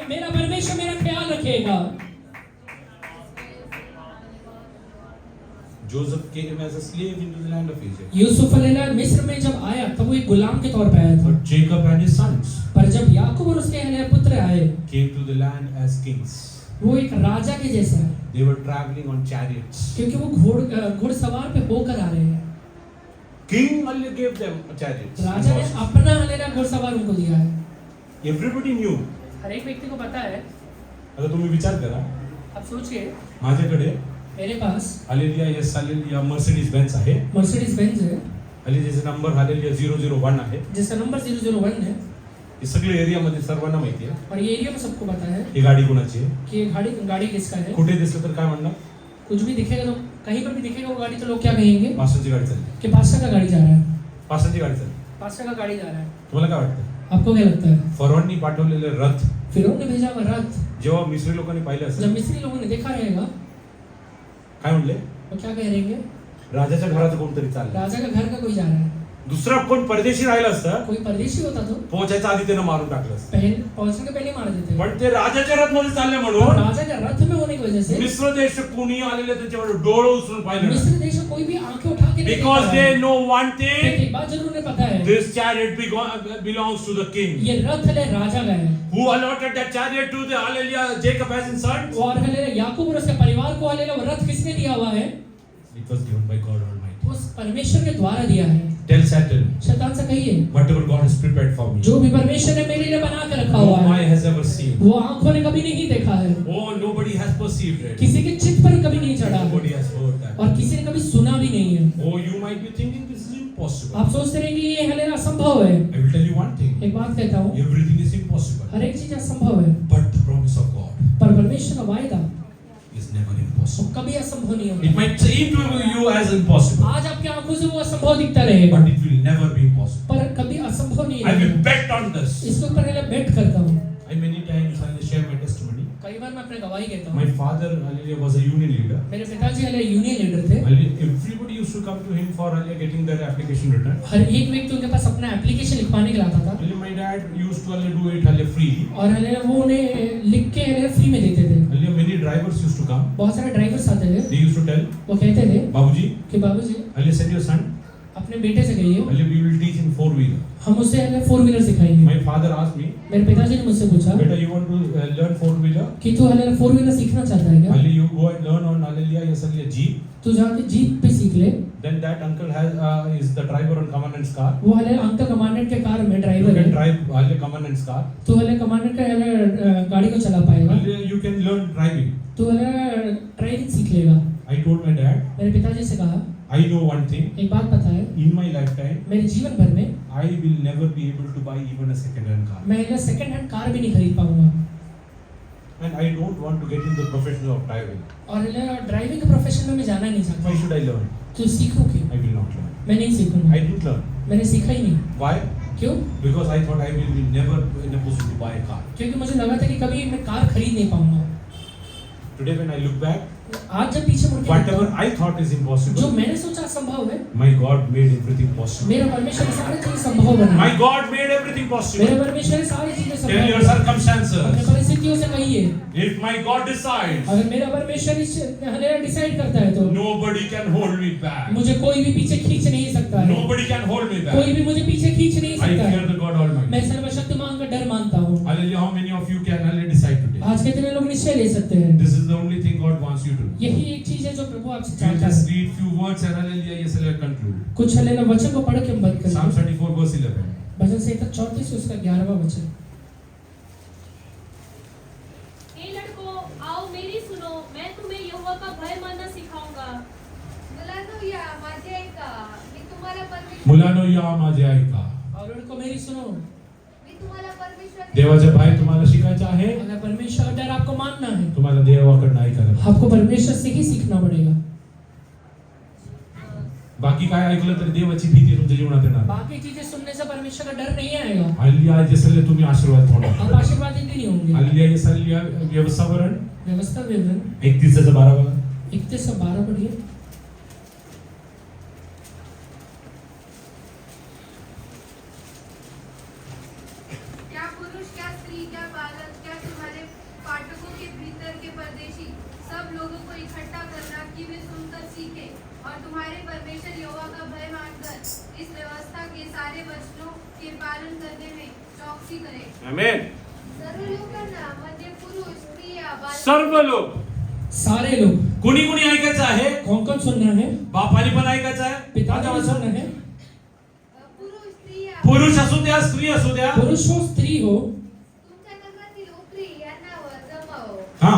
मेरा परमेश्वर मेरा ख्याल रखेगा। Joseph came as a slave into the land of Egypt. Yusuf hallelujah मिस्र में जब आया तब वो एक गुलाम के तौर पे आया था, But Jacob and his sons पर जब याकूब और उसके हालेलुया पुत्र आए, came to the land as kings. वो एक राजा के जैसा है, They were traveling on chariots. क्योंकि वो घोड़सवार पे होकर आ रहे हैं। King only gave them chariots. राजा ने अपना हालेलुया घोड़सवार उनको दिया है। Everybody knew. हर एक व्यक्ति को पता है। आता तुम्ही विचार करा, आप सोचिए, माझ्याकडे मेरे पास hallelujah yes hallelujah Mercedes Benz आहे. मर्सिडीज बेंज है, हालेलुया ज्याचा नंबर हालेलुया 001 आहे. जिसका नंबर 001 है, हे सगळे एरियामध्ये सर्वांना माहिती आहे. और ये एरिया में सबको पता है ही गाडी कोणाची आहे. कि ये गाड़ी किसका है। कुठे दिसलं तर काय म्हणणार, कुछ भी दिखेगा तो कहीं पर भी दिखेगा वो गाड़ी तो लोग क्या कहेंगे पास्टरची गाडी चालली. कि पास्टर का गाड़ी जा रहा है, पास्टरची गाडी चालली. पास्टर का गाड़ी जा रहा है। तुम्हाला काय वाटतं? आपको क्या लगता है? फरोननी पाठवलेले रथ फिरौन ने भेजा हुआ रथ जेव्हा मिस्री लोकांनी पाहिले जब असेल मिस्री लोगों ने देखा रहेगा काय म्हणले, तो क्या कह रहेंगे? राजाच्या घराचं कोणतरी चाललं. राजा का घर का कोई जा रहा है। दुसरा कोण परदेशी राहिला असतं, कोई परदेशी होता तो पोहोचायच्या आधी त्यानं मारून टाकलं असतं. पहुंचने के पहले मार देते। पण ते राजाच्या रथमध्ये चालले और म्हणून राजा के रथ में होने की वजह से मिस्र देश कुणी आलेले त्याच्यावर डोळे उचलून पाहिले मिस्र देश में कोई भी आंखें उठा के नहीं बिकॉज देखा दे है। नो वन क्योंकि थिंग, एक बात जरूर उन्हें पता है, this chariot belongs to the king ये रथ है राजा का है। Who allotted that chariot to the hallelujah Jacob as in son. और हालेलुया याकूब और उसके परिवार को हालेलुया वो रथ किसने दिया हुआ है? It was given by God almighty. उस परमेश्वर के द्वारा दिया है। टेल सैटन शैतान से कहिए, whatever God has prepared for me, जो भी परमेश्वर ने मेरे लिए बना के रखा नो हुआ आई है हैज एवर सीन, वो आंखों ने कभी नहीं देखा है, oh nobody has perceived it, किसी के चित्त पर कभी नहीं चढ़ा है, nobody has heard that. और किसी ने कभी सुना भी नहीं है। Oh, you might be thinking this is impossible. आप सोचते रहेंगे ये हालेलुया असंभव है। I will tell you one thing, एक बात कहता हूँ, everything is impossible, हर एक चीज असंभव है, but the promise of God पर परमेश्वर का वायदा is never वो impossible. कभी असंभव नहीं It होता। might seem to you as impossible, आज आपकी आंखों से वो असंभव दिखता रहेगा, but it will never be impossible. पर कभी असंभव नहीं I will रहेगा। bet on this. इसके ऊपर मैं बेट करता हूँ। I many times I will share my testimony. कई बार मैं अपने गवाही कहता हूँ। My father hallelujah was a union leader. मेरे पिताजी हालेलुया यूनियन लीडर थे। Hallelujah, everybody used to come to him for hallelujah getting their application written. हर एक व्यक्ति उनके पास अपना एप्लीकेशन लिखवाने के लिए आता था, Hallelujah, my dad used to hallelujah do it hallelujah freely. और हालेलुया वो उन्हें लिख के हालेलुया फ्री में देते थे। Hallelujah, many drivers used to come. बहुत सारे ड्राइवर्स आते थे, They used to tell, वो कहते थे Babuji, कि बाबूजी hallelujah, send your son. अपने बेटे से कहिए Hallelujah, we will teach him four-wheeler. हम उसे हालेलुया 4 व्हीलर सिखाएंगे। My father asked me, मेरे पिताजी ने मुझसे पूछा Beta, you want to learn four-wheeler? कि तू हालेलुया 4 व्हीलर सीखना चाहता है क्या? Hallelujah, you go and learn on hallelujah, yes, hallelujah, Jeep. तू जाके जीप पे सीख ले। Then that uncle has is the driver on commandant's car. वो हालेलुया अंकल कमांडेंट के कार में You ड्राइवर can है, drive hallelujah commandant's car. तू हालेलुया कमांडेंट का हालेलुया गाड़ी को चला पाएगा, Hallelujah, you can learn driving. तू hallelujah driving be able to buy even a second-hand car. मैं ना सेकंड हैंड कार भी नहीं खरीद पाऊंगा। And I don't want to get into the profession of driving. और ड्राइविंग के प्रोफेशन में मैं जाना नहीं चाहता। Why should I learn? तो सीखूं क्यों? I will not learn. मैं नहीं सीखूंगा। I didn't learn. मैंने सीखा ही नहीं। Why? क्यों? Because I thought I will be never in a position to buy a car. क्योंकि मुझे लगा था कि कभी मैं कार खरीद नहीं पाऊंगा। Today when I look back, आज जब पीछे मुड़ के whatever I thought is जो impossible, मैंने सोचा असंभव है, my God made everything possible. मेरा परमेश्वर ने सारी चीजें संभव बनाई। My God made everything मेरा possible. परमेश्वर ने सारी चीजें Tell संभव your बनाई। अपने circumstances. परिस्थितियों से कहिए, If my God decides, अगर मेरा परमेश्वर डिसाइड करता है तो nobody can hold me back. मुझे कोई भी पीछे खींच नहीं सकता है। Nobody can hold me back. कोई भी मुझे पीछे खींच नहीं I सकता fear है। the God Almighty. मैं सर्वशक्तिमान का डर मानता हूँ। Hallelujah. How many of you can hallelujah decide today? आज कितने लोग निश्चय ले सकते हैं? This is the only thing God wants you to do. यही एक चीज है जो प्रभु आपसे We'll चाहता just है। read few words and hallelujah, yes, I'll conclude. कुछ हल्लेलुया वचन को पढ़ के हम बंद Psalm करेंगे। 34 verse 11. भजन संहिता 34 उसका 11वां वचन। हे लड़कों, आओ मेरी सुनो, मैं तुम्हें यहोवा का भय मानना सिखाऊंगा। मुलांनो या माझे ऐका, मी तुम्हाला परमेश्वर मुलांनो या माझे ऐका. और लड़कों मेरी सुनो, मी तुम्हाला परमेश्वर देवाचा भय तुम्हाला शिकायचा आहे. अगर परमेश्वर का डर आपको मानना है, तुम्हाला देवाकडनं ऐकायला. आपको परमेश्वर से ही सीखना पड़ेगा। बाकी काय ऐकलं तरी देवाची भीती तुमच्या जीवनात येणार. बाकी चीजें सुनने से परमेश्वर का डर नहीं आएगा। हल्ली जसले तुम्ही आशीर्वाद होणार. आप आशीर्वादित भी नहीं होंगे। हल्ली जसले व्यवस्थावरण व्यवस्था विवरण 31:12 बघा. 31 से 12 पढ़िए। क्या पुरुष, क्या स्त्री, क्या बालक, क्या तुम्हारे फाटकों के भीतर के परदेशी सब लोगों को इकट्ठा करना कि वे सुनकर सीखे और तुम्हारे परमेश्वर यहोवा का भय मानकर इस व्यवस्था के सारे वचनों के पालन करने में चौकसी करें। आमेन. सर्व लोकांना म्हणजे पुरुष, स्त्रिया, बालक सर्व लोक. सारे लोग। कुणी कुणी ऐकायचं आहे? कौन कौन सुनना है? बापानी पण ऐकायचं आहे. पिता का सुनना है। पुरुष, स्त्रिया, पुरुष असू द्या, स्त्री असू द्या. पुरुष हो स्त्री हो, तुमच्या नगरातील उपरी यांनावर जमाव. हा,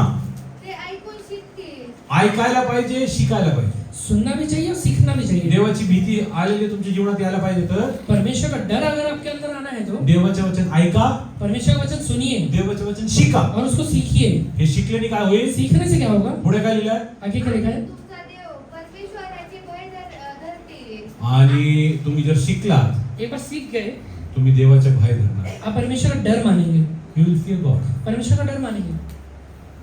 ते ऐकून शिकतील. ऐकायला पाहिजे, शिकायला पाहिजे. सुनना भी चाहिए और सीखना भी चाहिए। देवाची भीती आलेली तुमच्या जीवनात यायला पाहिजे तर परमेश्वर का डर अगर आपके अंदर आना है तो देवाचे वचन ऐका, परमेश्वर का वचन सुनिए देवाचे वचन शिका. और उसको सीखिए। हे शिकल्याने काय होईल? सीखने से क्या होगा? पुढे काय लिहिलंय? आगे क्या लिखा है? तुमचा देव परमेश्वराचे भय धरतील. आणि तुम्ही जर शिकलात, एक बार सीख गए, तुम्ही देवाचे भय धरणार. आप परमेश्वर का डर मानेंगे। You will fear God. परमेश्वर का डर मानेंगे।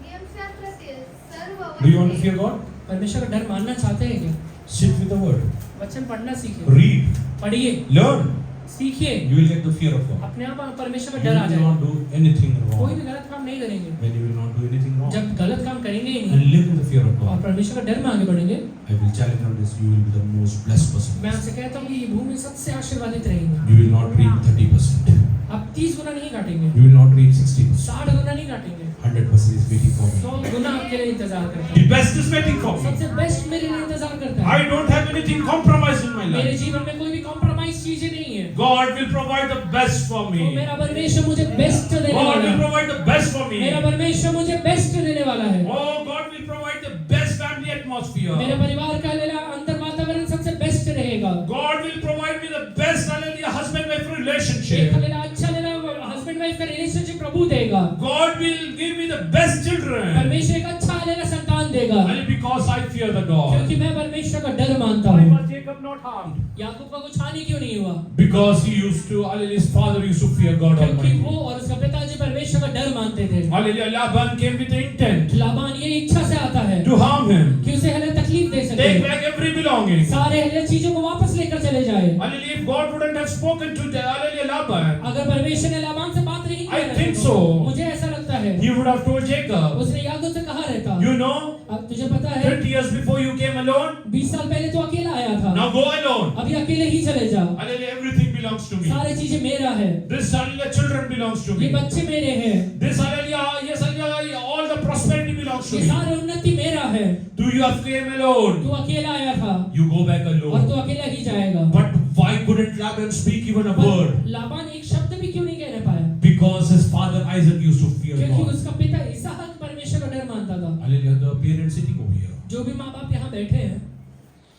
नियमशास्त्रातील सर्व डू यू वांट टू वचने फिअर गॉड? परमेश्वर का डर मानना चाहते हैं क्या? Sit with the word. वचन पढ़ना सीखिए, रीड, पढ़िए, लर्न. सीखिए। You will get the fear of God. अपने आप परमेश्वर का You डर आ will जाएगा। not do anything कोई wrong. भी गलत काम नहीं करेंगे। When you will not do anything wrong जब गलत काम करेंगे ही and नहीं live in the fear of और God, परमेश्वर का डर में आगे बढ़ेंगे, I will challenge on this. You will be the most blessed person. मैं आपसे कहता हूँ कि ये भूमि सबसे आशीर्वादित रहेगी। You will not reap 30%. आप 30 गुना नहीं काटेंगे, You will not reap 60%. 60 गुना नहीं काटेंगे, 100% is waiting for me. 100 गुना आपके लिए इंतजार करता The है। best is waiting for me. सबसे बेस्ट मेरे लिए इंतजार करता है। I don't have anything compromised in my मेरे life. जीवन में कोई भी कॉम्प्रोमाइज चीजें नहीं है। God will provide the best for तो me. मेरा परमेश्वर मुझे बेस्ट देने God वाला will है। provide the best for मेरा me. परमेश्वर मुझे बेस्ट देने वाला है। Oh, God will provide the best family मेरे atmosphere. परिवार का अंदर वातावरण सबसे बेस्ट रहेगा। God will provide me the best hallelujah husband-wife एक relationship. अच्छा लेना हस्बैंड वाइफ का रिलेशनशिप प्रभु देगा। God will give me the best children. परमेश्वर एक अच्छा लेना संतान देगा, Only because I fear the God. क्योंकि मैं परमेश्वर का डर मानता Why हूँ। was Jacob not harmed? याकूब का कुछ हानि क्यों नहीं हुआ? Because he used to, hallelujah, his father used to fear God क्योंकि Almighty. वो और उसका पिताजी परमेश्वर का डर मानते थे। Hallelujah, Laban came with the intent Laban ये इच्छा से आता है to harm him, कि उसे हले तकलीफ दे take सके, back every belonging. सारे हले चीजों को वापस लेकर चले जाए। Hallelujah, if God wouldn't have spoken to the, hallelujah, Laban, अगर परमेश्वर ने लाबान से बात नहीं I किया think रहता, so. मुझे ऐसा लगता है he would have told Jacob, उसने याकूब से कहा रहता, you know, अब तुझे पता है 20 years before you came alone, 20 साल पहले तो अकेला आया था, now go alone. अभी अकेले ही चले जा, Hallelujah, everything belongs to me. सारी चीजें मेरा है, This, hallelujah, children belongs to ये me. बच्चे मेरे हैं, This, hallelujah, yes, hallelujah, all the prosperity belongs to ये me. सारी उन्नति मेरा है। Do you have came alone? तू अकेला आया था You go back और alone. तू अकेला ही जाएगा। But why couldn't Laban speak even a word? पर लाबान एक शब्द भी क्यों नहीं कहने पाया? Because his father Isaac used to fear क्योंकि God. उसका पिता इसहाक परमेश्वर का डर मानता था। Hallelujah, the parents sitting over here. जो भी माँ बाप यहाँ बैठे हैं,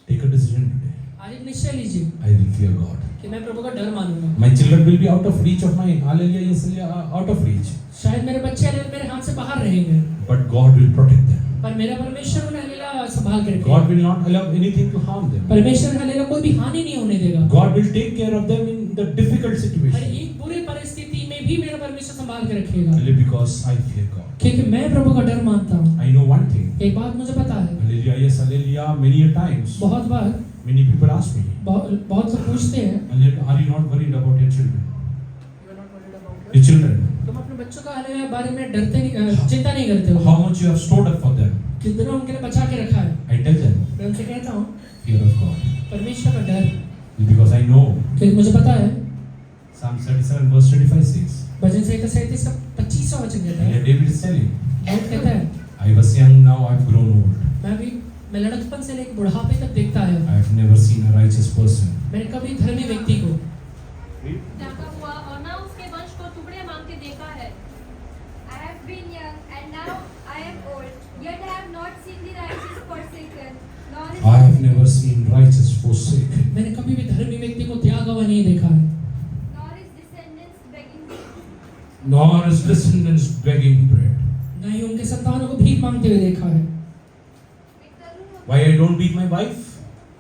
Take a decision today. आज एक एक निश्चय लीजिए I will fear God. कि मैं प्रभु का डर मानूंगा। My children will be out of reach of my hallelujah, yes, hallelujah, out of reach. शायद मेरे बच्चे मेरे हाथ से बाहर रहेंगे, But God will protect them. पर मेरा परमेश्वर उन्हें हलेला संभाल के रखेगा। God will not allow anything to harm them. परमेश्वर हलेला कोई भी हानि नहीं होने देगा। God will take care of them in the difficult her situation. एक बुरी परिस्थिति में भी मेरा परमेश्वर संभाल के रखेगा, Only because I fear God. क्योंकि मैं प्रभु का डर मानता हूँ। I know one thing. एक बात मुझे पता है, Hallelujah, yes, hallelujah. Many a times, बहुत बार many people ask me, बहुत लोग पूछते हैं, Hallelujah, are you not worried about your children? Your children. तुम अपने बच्चों का हलेला बारे में डरते नहीं, चिंता नहीं करते हो, How much you have stored up for them? कितना उनके लिए बचा के रखा है। I tell them, मैं उनसे कहता हूँ fear of God. परमेश्वर का डर, Because I know. क्योंकि मुझे पता है। Psalm 37 verse 35 says, भजन संहिता 37 का 25वां वचन कहता है, David is telling, दाऊद कहता है, I was young, now I've grown old. मैं लड़कपन से लेकर बुढ़ापे तक देखता आया हूँ, I've never seen a righteous person. मैंने कभी धर्मी व्यक्ति को त्यागा हुआ और ना उसके वंश को टुकड़े मांगते देखा है। I have been young and now I am old, yet I have not seen the righteous forsaken, nor his I have never seen righteous forsaken, मैंने कभी भी धर्मी व्यक्ति को त्यागा हुआ नहीं देखा है, nor his descendants begging bread. nor his descendants begging bread. न ही उनके संतानों को भीख मांगते हुए देखा है। Why I don't beat my wife?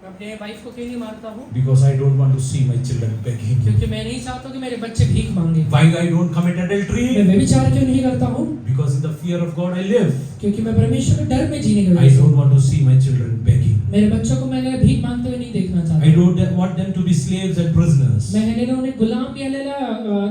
मैं अपने वाइफ को क्यों नहीं मारता हूँ? Because I don't want to see my children begging. क्योंकि मैं नहीं चाहता कि मेरे बच्चे भीख मांगे। Why I don't commit मैं adultery? व्यभिचार क्यों नहीं करता हूँ? Because in the fear of God I live. क्योंकि मैं परमेश्वर के डर में जीने का I don't want to see my children begging. मेरे बच्चों को मैं भीख मांगते हुए नहीं देखना I चाहता। don't want them to be slaves and prisoners. मैं हलेला उन्हें गुलाम भी हलेला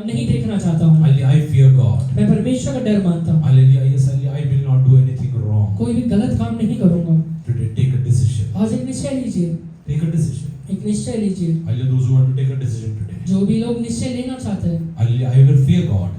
नहीं देखना चाहता हूँ। I fear God. मैं परमेश्वर का डर मानता हूँ। Hallelujah. Yes, hallelujah. I will not do anything wrong. कोई भी गलत काम नहीं करूँगा। Today, take a decision. आज एक निश्चय लीजिए, Take a decision. एक निश्चय लीजिए। Hallelujah. Those who want to take a decision today. जो भी लोग निश्चय लेना चाहते हैं, Hallelujah. I will fear God.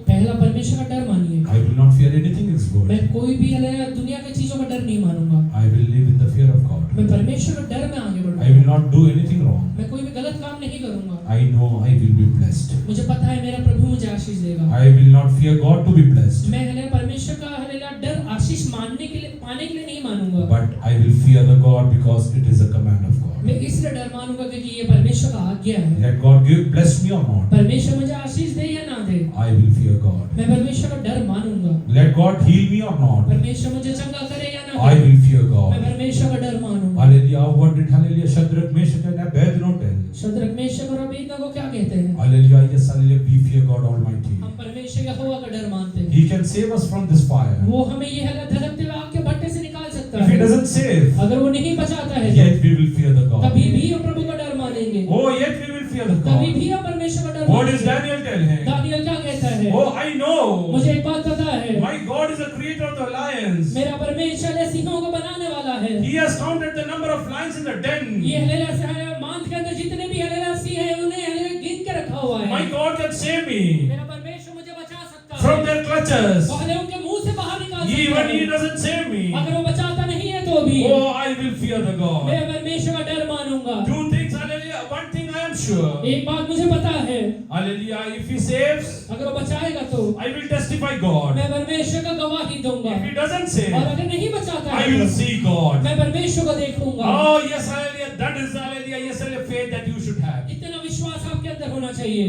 पहला परमेश्वर का डर मानिए। I will not fear anything else good. मैं कोई भी हलेला दुनिया की चीजों का डर नहीं मानूंगा। I will live in the fear of God. मैं परमेश्वर का डर में आगे I बढ़ूंगा। will not do anything wrong. मैं कोई भी गलत काम नहीं करूंगा। I know I will be blessed. मुझे पता है मेरा प्रभु मुझे आशीष देगा। I will not fear God to be blessed. मैं हलेला परमेश्वर का हलेला डर आशीष मानने के लिए पाने के लिए नहीं मानूंगा। But I will fear the God because it is a command of God. मैं इसलिए डर मानूंगा क्योंकि ये परमेश्वर का आज्ञा है। Let God bless me or not. परमेश्वर मुझे आशीष दे या ना दे, I will fear God. मैं परमेश्वर का डर मानूंगा। Let God heal me or not. परमेश्वर मुझे चंगा करे या ना I करे, will fear मैं God. परमेश्वर का डर मानूंगा। Hallelujah. What did Hallelujah Shadrach, Meshach and Abednego tell? Shadrach Meshach और अबेदनगो क्या कहते हैं? Hallelujah. Yes, hallelujah. We fear God Almighty. हम परमेश्वर यहोवा का डर मानते हैं। He can save us from this fire. वो हमें ये हला धधकते हुए आग के भट्टे से निकाल सकता If He है। doesn't save, अगर वो नहीं बचाता है yet we will fear the तो God. कभी भी हम प्रभु का डर मानेंगे। Oh, yet we will fear the कभी God. भी हम परमेश्वर का डर What does मानेंगे। Daniel tell him? दानियल क्या कहता है? Oh, I know. मुझे एक बात पता है, My God is the creator of the lions. मेरा परमेश्वर है सिंहों को बनाने वाला है। He has counted the number of lions in the den. ये हलेला से मांस के अंदर जितने भी हलेला सिंह है उन्हें हलेला गिन के रखा हुआ है। My God can save me मेरा परमेश्वर मुझे बचा सकता है। from their clutches. वो हलेला उनके मुंह से बाहर निकाल सकता Even है। He doesn't save me. अगर वो बचाता नहीं है तो भी Oh, I will fear the God. मैं परमेश्वर का डर मानूंगा। Two things, hallelujah. One thing I am sure. एक बात मुझे पता है, Hallelujah. If He saves, अगर वो बचाएगा तो I will testify God. मैं परमेश्वर का गवाही दूंगा। If He doesn't और save, अगर नहीं बचाता I है will तो see God. मैं परमेश्वर को देखूंगा। Oh, yes, hallelujah. That is, hallelujah. Yes, hallelujah. Faith that you should have. इतना विश्वास आपके अंदर होना चाहिए।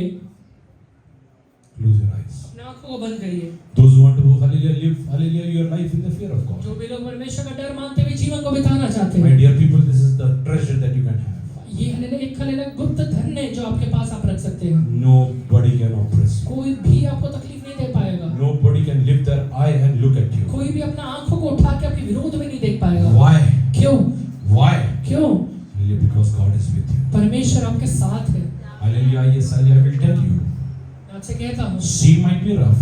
Close your eyes. अपने आंखों को बंद करिए। Those who want to, hallelujah, live, hallelujah, your life in the fear of God. जो भी लोग परमेश्वर का डर मानते हुए जीवन को बिताना चाहते My हैं, dear people, this is the treasure that you can have. ये हलेला एक हलेला गुप्त धन है जो आपके पास आप रख सकते हैं। Nobody can oppress you. कोई भी आपको तकलीफ नहीं दे पाएगा। Nobody can lift their eye and look at you. कोई भी अपना आंखों को उठा के आपके विरोध में नहीं देख पाएगा। Why? क्यों? Why? क्यों? Hallelujah, because God is with you. परमेश्वर आपके साथ है। Hallelujah, yes, hallelujah, I will tell you. मैं आपसे कहता हूँ, Sea might be rough.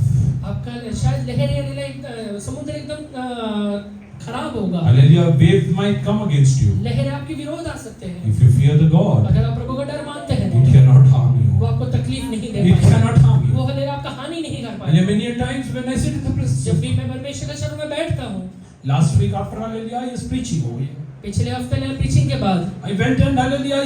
आपका शायद लहरें हलेला समुद्र एकदम खराब होगा। Hallelujah, wave might come against you. लहरें आपके विरोध आ सकते हैं। If you fear the God, अगर आप प्रभु का डर मानते हैं, it cannot harm वो you. आपको तकलीफ नहीं दे It पाएगा। cannot harm वो you. हलेला आपका हानि नहीं कर And पाएगा। many a times when I sit in the presence, जब भी मैं परमेश्वर के चरणों में बैठता हूँ, last week after hallelujah, I was preaching over here. पिछले हफ्ते में प्रीचिंग के बाद I went and hallelujah,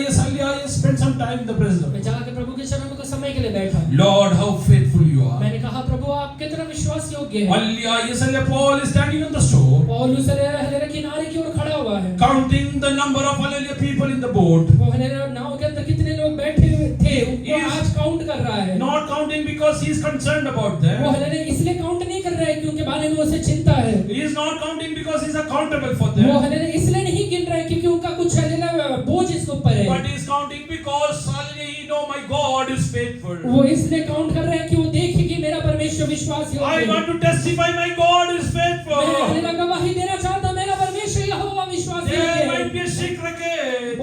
I spent some time in the presence of मैं God. जाके प्रभु के चरणों में कुछ समय के लिए बैठा। Lord, how faithful you are. मैंने कहा प्रभु आप कितना विश्वास योग्य हैं। Hallelujah, Paul is standing on the shore, पौलुस हलेरा किनारे की ओर खड़ा हुआ है। counting the number of hallelujah people in the boat. वो हलेरा नाव के अंदर कितने लोग बैठे हुए थे उनको आज काउंट कर रहा है। Not counting because he is concerned about them. वो हलेरा इसलिए काउंट नहीं कर रहा है क्योंकि बारे में उसे चिंता है। He is not counting because he is accountable for वो them. हलेरा इसलिए नहीं गिन रहा है क्योंकि उनका कुछ हलेरा बोझ इसके ऊपर है। But he is counting because hallelujah, he know my God is faithful. वो इसलिए काउंट कर रहा है कि वो देखे कि मेरा परमेश्वर विश्वास योग्य I है। want to testify my God is मैं faithful. हलेरा गवाही देना चाहता हूं मेरा परमेश्वर यहोवा विश्वास There योग्य might है। be a shipwreck.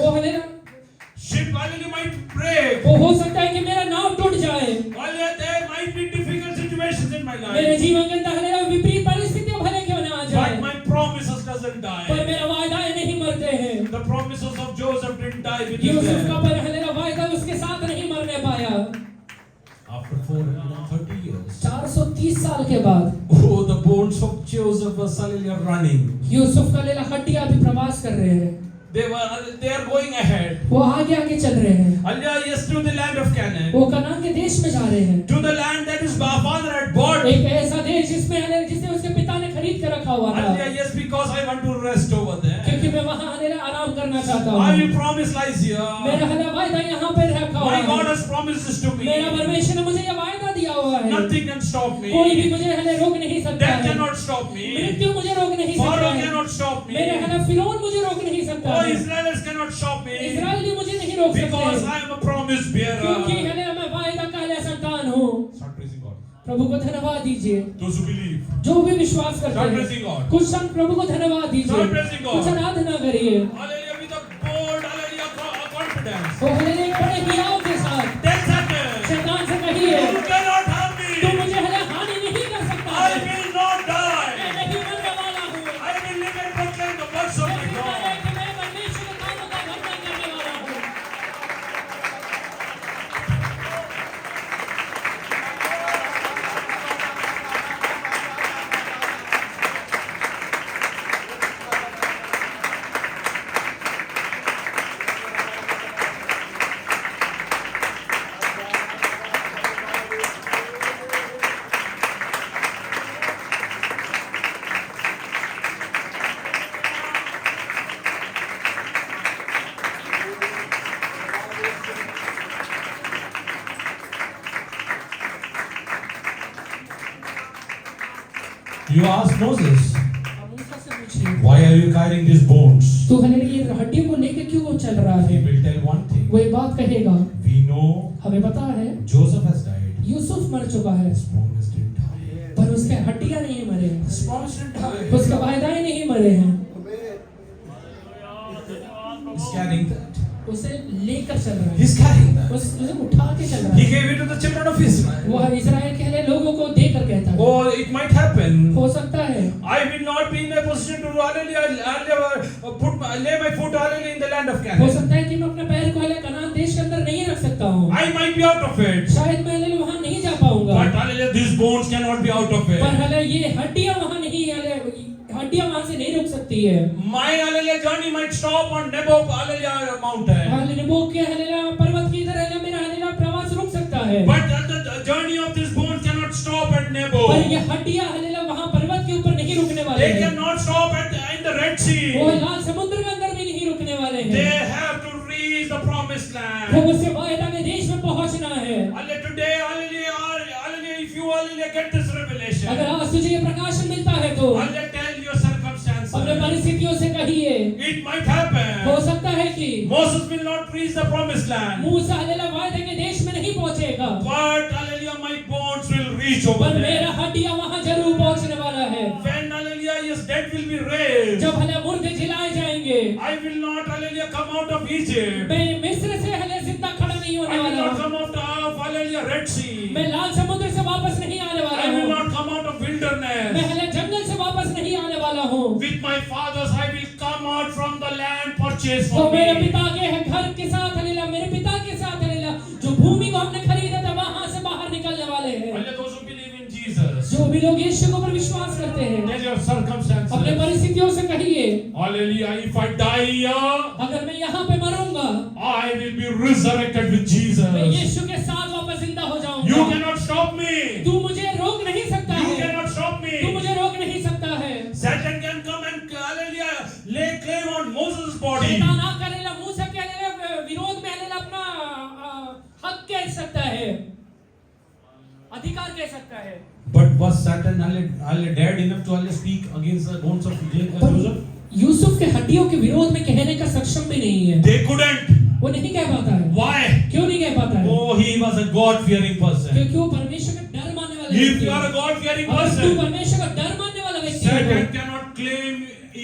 वो हलेरा Ship hallelujah might break. वो हो सकता है कि मेरा नाव टूट जाए। Hallelujah, there might be difficult situations in my मेरे life. जीवन के अंदर हलेरा विपरीत परिस्थितियां भले क्यों ना आ But जाए my promises doesn't पर die. मेरा वायदा नहीं मरते हैं। The promises of Joseph didn't die with Yusuf का him. पर हलेरा वायदा उसके साथ नहीं मरने पाया। After 430 years. 430 साल के बाद Oh, the bones of Joseph were suddenly running. Yusuf का लेला हड्डियां भी प्रवास कर रहे हैं। They are going ahead. वो आगे आगे चल रहे हैं। Hallelujah, yes, to the land of Canaan. वो कनान के देश में जा रहे हैं। To the land that his father had bought. एक ऐसा देश जिसमें हलेरा जिसे उसके पिता ने खरीद कर रखा हुआ था। Hallelujah, yes, because I want to rest over there. क्योंकि मैं वहां हलेरा आराम करना चाहता हूँ। My promise lies here. मेरा हलेरा वायदा यहाँ पे रखा हुआ My है। God has promised this to me. मेरा परमेश्वर ने मुझे ये वायदा दिया हुआ है। Nothing can stop me. कोई भी मुझे हले रोक नहीं सकता Death है। cannot stop me. मृत्यु मुझे रोक नहीं सकता Pharaoh है। cannot stop me. मेरे हले फिरौन मुझे रोक नहीं सकता Oh, है। Israelites cannot stop me. इस्राएली मुझे नहीं रोक सकते Because हैं। I am a promise क्योंकि bearer. हले मैं वायदा का हले संतान हूँ। Start praising God. प्रभु को धन्यवाद दीजिए। Those who believe. जो भी विश्वास करते Start हैं praising God. कुछ क्षण प्रभु को धन्यवाद दीजिए। Start praising God. कुछ आराधना करिए। Hallelujah, with a bold, hallelujah, confidence. वो हले एक बड़े हियाव के साथ Death happened. शैतान से कहिए You cannot harm तू me. मुझे हले हानि नहीं कर सकता I है। will not मैं die. नहीं मरने वाला हूँ। I will live and proclaim the works of my God. मैं परमेश्वर के कामों का वर्णन करने वाला हूँ। You ask Moses, मूसा से पूछिए why are you carrying these bones? तू हले ये हड्डियों को लेके क्यों चल रहा He है? will tell one thing. वो एक बात कहेगा We know हमें पता है Joseph has died. यूसुफ मर चुका है His promise didn't die. पर उसके हड्डियां नहीं मरे हैं। His promise didn't die. उसके वायदाएं नहीं मरे हैं। He's carrying that. उसे लेकर चल रहा है। He's carrying that. उसे उठा के चल रहा He है। gave it to the children of Israel. वो इजराइल के हले लोगों को देकर कहता है Or it might happen. हो सकता है I will not be in a position to lay my foot hallelujah in the land of हो Canaan. सकता है कि मैं अपने पैर को हले कनान देश के अंदर नहीं रख सकता हूँ। I might be out of it. शायद मैं हले वहां नहीं जा पाऊंगा। But hallelujah, these bones cannot be out of पर it. हले ये हड्डियां वहां नहीं हले हड्डियां वहां से नहीं रुक सकती है। My hallelujah journey might stop on Nebo hallelujah mountain. हले निबो के हले पर्वत की इधर हले मेरा हले प्रवास रुक सकता है। But the journey of this bone cannot stop at Nebo. पर ये हड्डियां हले वहां पर्वत के ऊपर नहीं रुकने वाले They हैं। cannot stop in the Red वो Sea. लाल समुद्र के अंदर भी नहीं रुकने वाले They हैं। have to reach the promised वो land. उसे वायदा के देश में पहुंचना है। Hallelujah, today, hallelujah, if you hallelujah get this revelation, अगर आज तुझे ये प्रकाशन मिलता है तो hallelujah, tell your circumstances. अपने परिस्थितियों से कहिए It might happen. हो सकता है कि Moses will not reach the promised land. मूसा हलेला वायदे के देश में नहीं पहुंचेगा But hallelujah, my bones will reach over पर मेरा there. हड्डियां वहां जरूर पहुंचने वाला है। When hallelujah, yes, dead will be raised. जब हले मुर्दे जिलाए जाएंगे I will not hallelujah come out of Egypt. मैं मिस्र से हले जिंदा खड़ा नहीं होने I will वाला not हूं। come out of hallelujah Red Sea. मैं लाल समुद्र से वापस नहीं आने वाला I will हूं। not come out of मैं wilderness. हले जंगल से वापस नहीं आने वाला हूं। With my fathers, I will come out from the land purchased तो for मेरे me. पिता के घर के साथ हलेला मेरे पिता के साथ हलेला जो भूमि को हमने खरीदा था वहां से बाहर निकलने वाले हैं। Hallelujah, those who believe in Jesus. जो भी लोग यीशु को पर विश्वास करते हैं Tell your circumstances. अपने परिस्थिति परिस्थितियों से कहिए, Hallelujah. If I die here, अगर मैं यहाँ पे मरूंगा, I will be resurrected with मैं Jesus. यीशु के साथ वापस जिंदा हो You जाऊंगा। cannot stop me. तू मुझे रोक नहीं सकता You है, cannot stop तू me. मुझे रोक नहीं सकता है। Satan can come and hallelujah, lay claim on Moses' body. शैतान आकर लेला मूसा के लेला विरोध में लेला अपना हक कह सकता है, अधिकार कह सकता है। But was Satan dared enough to speak against the bones of Joseph? Yusuf के हड्डियों के विरोध में कहने का सक्षम भी नहीं है, They couldn't. वो नहीं कह पाता है। Why? क्यों नहीं कह पाता है? Oh, he was a God-fearing person. क्योंकि वो परमेश्वर का डर मानने वाला If व्यक्ति you है। are a God-fearing अगर तू person, परमेश्वर का डर मानने वाला व्यक्ति है, Satan cannot claim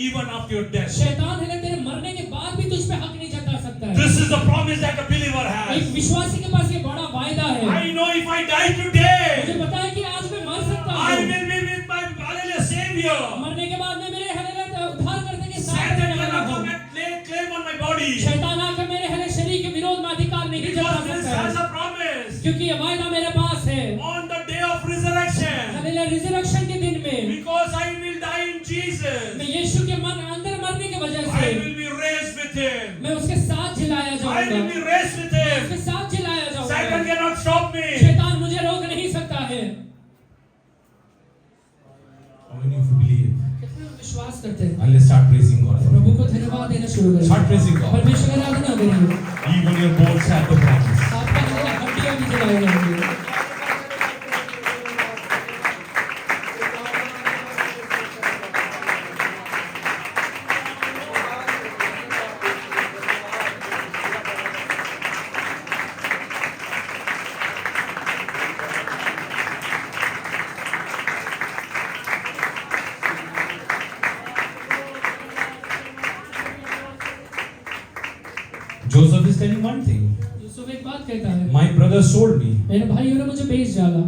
even after your death. शैतान है तेरे मरने के बाद भी तुझ पे हक नहीं जता सकता है। This is the promise that a believer एक has. विश्वासी के पास ये बड़ा वायदा है। I know if I die today, मुझे पता है कि आज मैं मर सकता I हूँ, will be with my hallelujah Savior. मरने के बाद में मेरे हले उद्धार करने के साथ Satan रहने वाला cannot हूँ। come and lay claim on my body. शैतान आकर मेरे हले शरीर के विरोध में अधिकार नहीं जता Because this सकता has है, a promise. क्योंकि ये वायदा मेरे पास है। On the day of resurrection, हले रिजरेक्शन के दिन में because I will die in Jesus, मैं यीशु के मन अंदर मरने की वजह I से will be raised with Him. मैं उसके साथ जिलाया I जाऊंगा, will be raised with Him. उसके साथ जिलाया Satan जाऊंगा। cannot stop me. शैतान मुझे रोक नहीं सकता है। How many of you believe? कितने लोग विश्वास करते हैं? And let's start praising God. प्रभु को धन्यवाद देना शुरू करें। Start praising God. परमेश्वर की आराधना करेंगे। Even your bones have the promise. आपका हड्डियां भी जलाई जाएंगी। Joseph is telling one thing. Yusuf एक बात कहता है, My brother sold me. मेरे भाइयों ने मुझे बेच डाला,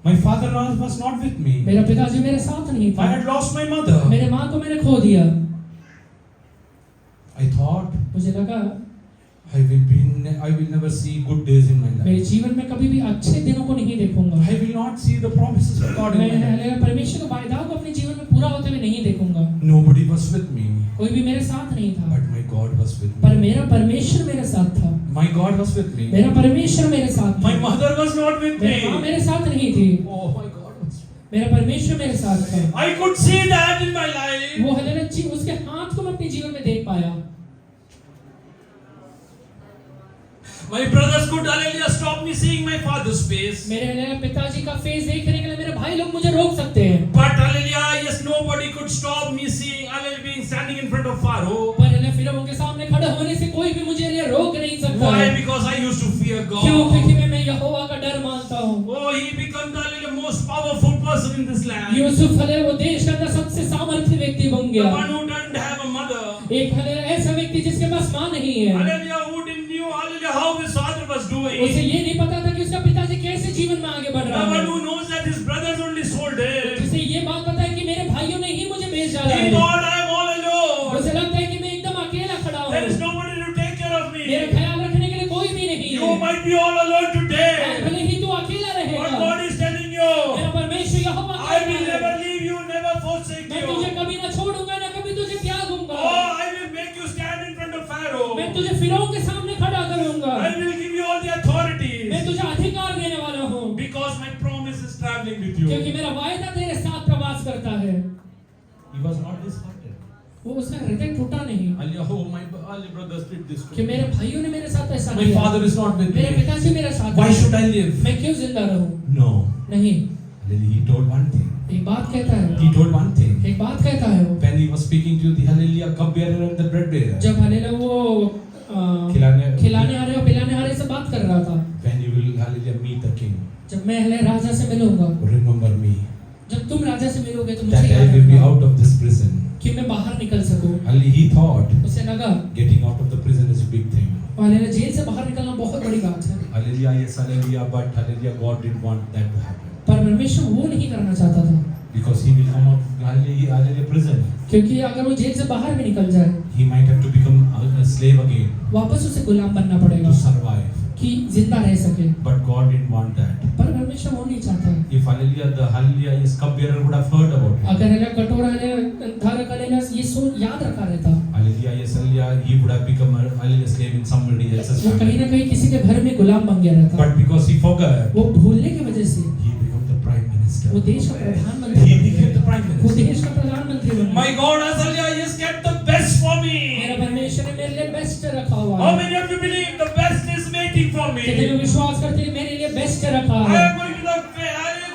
My father was not with me. मेरा पिताजी मेरे साथ नहीं I था, had lost my mother. मेरे माँ को मैंने खो दिया। I thought मुझे लगा I will never see good days in my मेरे life. जीवन में कभी भी अच्छे दिनों को नहीं देखूंगा। I will not see the promises of God in my life. मैं परमेश्वर के वायदाओं को अपने जीवन में पूरा होते हुए नहीं देखूंगा। Nobody was with me, कोई भी मेरे साथ नहीं था, but my God was with पर me. मेरा परमेश्वर मेरे साथ था। My God was with me. मेरा परमेश्वर मेरे साथ था। My mother was not with मेरी माँ me. मेरे साथ नहीं थी, Oh, my God was. मेरा परमेश्वर मेरे साथ था। I could see that in my life. वो हलेलुया उसके हाथ को मैं अपने जीवन में देख पाया। My brothers could hallelujah stop me seeing my father's face. मेरे हलेलुया पिताजी का फेस देखने के लिए मेरे भाई लोग मुझे रोक सकते हैं, But hallelujah, yes, nobody could stop me seeing hallelujah being standing in front of Pharaoh. पर हलेलुया फिरौन के सामने खड़े होने से कोई भी मुझे लिए रोक नहीं सकता Why? है। Because I used to fear क्यों? God. क्योंकि मैं यहोवा का डर मानता हूँ। Oh, he became the hallelujah most powerful person in this land. Yusuf hallelujah वो देश का सबसे सामर्थ्य व्यक्ति बन The गया। one who didn't have a mother. एक हलेलुया ऐसा व्यक्ति जिसके पास माँ नहीं है, Hallelujah, who didn't knew hallelujah how his father was उसे doing. ये नहीं पता था कि उसका पिताजी कैसे जीवन में आगे बढ़ The रहा one है, who knows that his brothers only sold him. जिसे ये बात पता है कि मेरे भाइयों ने ही मुझे बेच डाला He है। thought I am all alone. उसे लगता है कि मैं एकदम अकेला खड़ा There is हूँ, nobody to take care of मेरा me. ख्याल रखने के लिए कोई भी नहीं You है। might be all alone आज today. भले ही तू अकेला But रहेगा, God is telling you, मेरा परमेश्वर यहोवा I will कहता है, never leave you, never forsake मैं तुझे you. कभी ना छोड़ूंगा ना कभी तुझे त्यागूंगा। Oh, I will make you stand in front of Pharaoh. मैं तुझे फिरौन के सामने खड़ा करूंगा, I will give you all the authorities. मैं तुझे अधिकार देने वाला हूँ, Because my promise is traveling with you. क्योंकि मेरा वायदा तेरे साथ प्रवास करता है। He was not disheartened. वो उसका हृदय टूटा नहीं Oh, my brothers did this to कि me. मेरे भाइयों ने मेरे साथ ऐसा My किया, father is not with मेरे me. पिताजी मेरे साथ Why नहीं। should I live? मैं क्यों जिंदा रहूं? No. नहीं, He told one thing. एक बात कहता है, He told one thing. एक बात कहता है वो, When he was speaking to the hallelujah cup bearer and the bread bearer. जब हलेलुया वो खिलाने हारे और पिलाने हारे से बात कर रहा था, When you will hallelujah meet the king. जब मैं हले राजा से मिलूंगा, Remember me. जब तुम राजा से मिलोगे तो मुझे That I याद will be रखना out of this prison. कि मैं बाहर निकल सकूं। He thought उसे लगा getting out of the prison is a big thing. Hallelujah जेल से बाहर निकलना बहुत बड़ी बात है, Hallelujah, yes, hallelujah, but hallelujah, God didn't want that to happen. पर परमेश्वर वो नहीं करना चाहता था, Because he will come out, hallelujah, prison. क्योंकि अगर वो जेल से बाहर भी निकल जाए, He might have to become a slave again वापस उसे गुलाम बनना पड़ेगा to survive. कि जिंदा रह सके, But God didn't want that. पर परमेश्वर वो नहीं चाहता। If hallelujah, the hallelujah, his cup bearer would have heard about it. अगर हलेलुया कटोरा हलेलुया धारक हलेलुया ये सुन वो कहीं ना कहीं किसी के घर में गुलाम बन गया रहता, But because he forgot, वो भूलने की वजह से he became the prime minister. वो देश का प्रधानमंत्री He बन became गया। the prime वो minister. देश का प्रधानमंत्री बन गया। My God, Azalea, he has kept the best for मेरा me. परमेश्वर ने मेरे लिए बेस्ट रखा हुआ How है। many of you believe the best is waiting for कितने लोग me? विश्वास करते हैं मेरे लिए बेस्ट रखा I है। am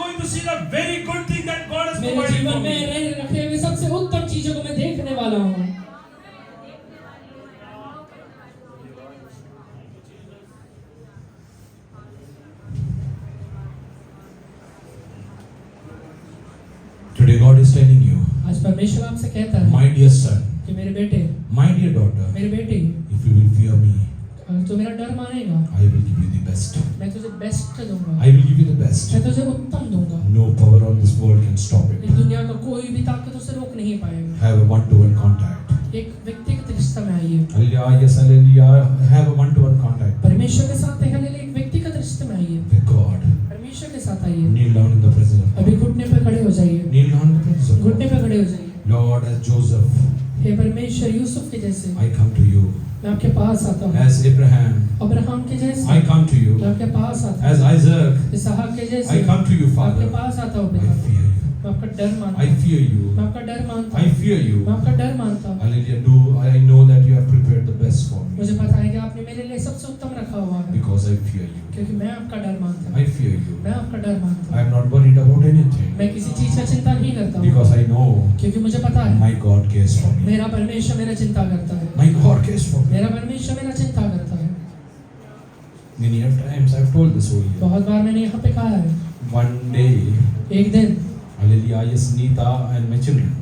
going to see the very good thing that God has मेरे provided जीवन for में me. रखे हुए सबसे उत्तम चीजों को मैं देखने वाला हूँ। Today God is telling you, आज परमेश्वर आपसे कहता है my dear son, कि मेरे बेटे, my dear daughter, मेरी बेटी, if you will fear me, अगर तू मेरा डर मानेगा, I will give you the best. मैं तुझे बेस्ट दूंगा, I will give you the best. मैं तुझे उत्तम दूंगा। No power on this world can stop इस it. दुनिया का कोई भी ताकत उसे रोक नहीं पाएगा। Have a one-to-one contact. एक व्यक्तिगत रिश्ता में आइए, Hallelujah, yes, hallelujah. Have a one-to-one contact परमेश्वर के साथ हालेलुया एक व्यक्तिगत रिश्ते में आइए, with God. परमेश्वर के साथ आइए। Kneel down in the presence of अभी God. घुटने पे खड़े हो जाइए, Kneel down in the presence of घुटने God. पे खड़े हो जाइए। Lord, as Joseph, हे परमेश्वर, यूसुफ के जैसे I come to you. मैं आपके पास आता हूँ। As Abraham, अब्राहम के जैसे I come to you. मैं आपके पास आता हूँ। As Isaac, इसहाक के जैसे I come to you, मैं आपके Father. पास आता हूँ I पिता। fear you. मैं आपका डर मानता I हूँ, fear you. मैं आपका डर मानता I हूँ, fear you. मैं आपका डर मानता हूँ। Hallelujah. I know that you have prepared the best for me. मुझे पता है कि आपने मेरे लिए सबसे उत्तम रखा हुआ है, Because I fear you. क्योंकि मैं आपका डर मानता I हूँ, fear you. मैं आपका डर मानता I हूँ। am not worried about anything. मैं किसी चीज का चिंता नहीं करता हूँ, Because I know क्योंकि मुझे पता है my God cares for me. मेरा परमेश्वर मेरा चिंता करता है, My God cares for me. मेरा परमेश्वर मेरा चिंता करता है। Many of times I've told this over here. बहुत बार मैंने यहाँ पे कहा है, One day, एक दिन hallelujah, yes, Neeta and my children,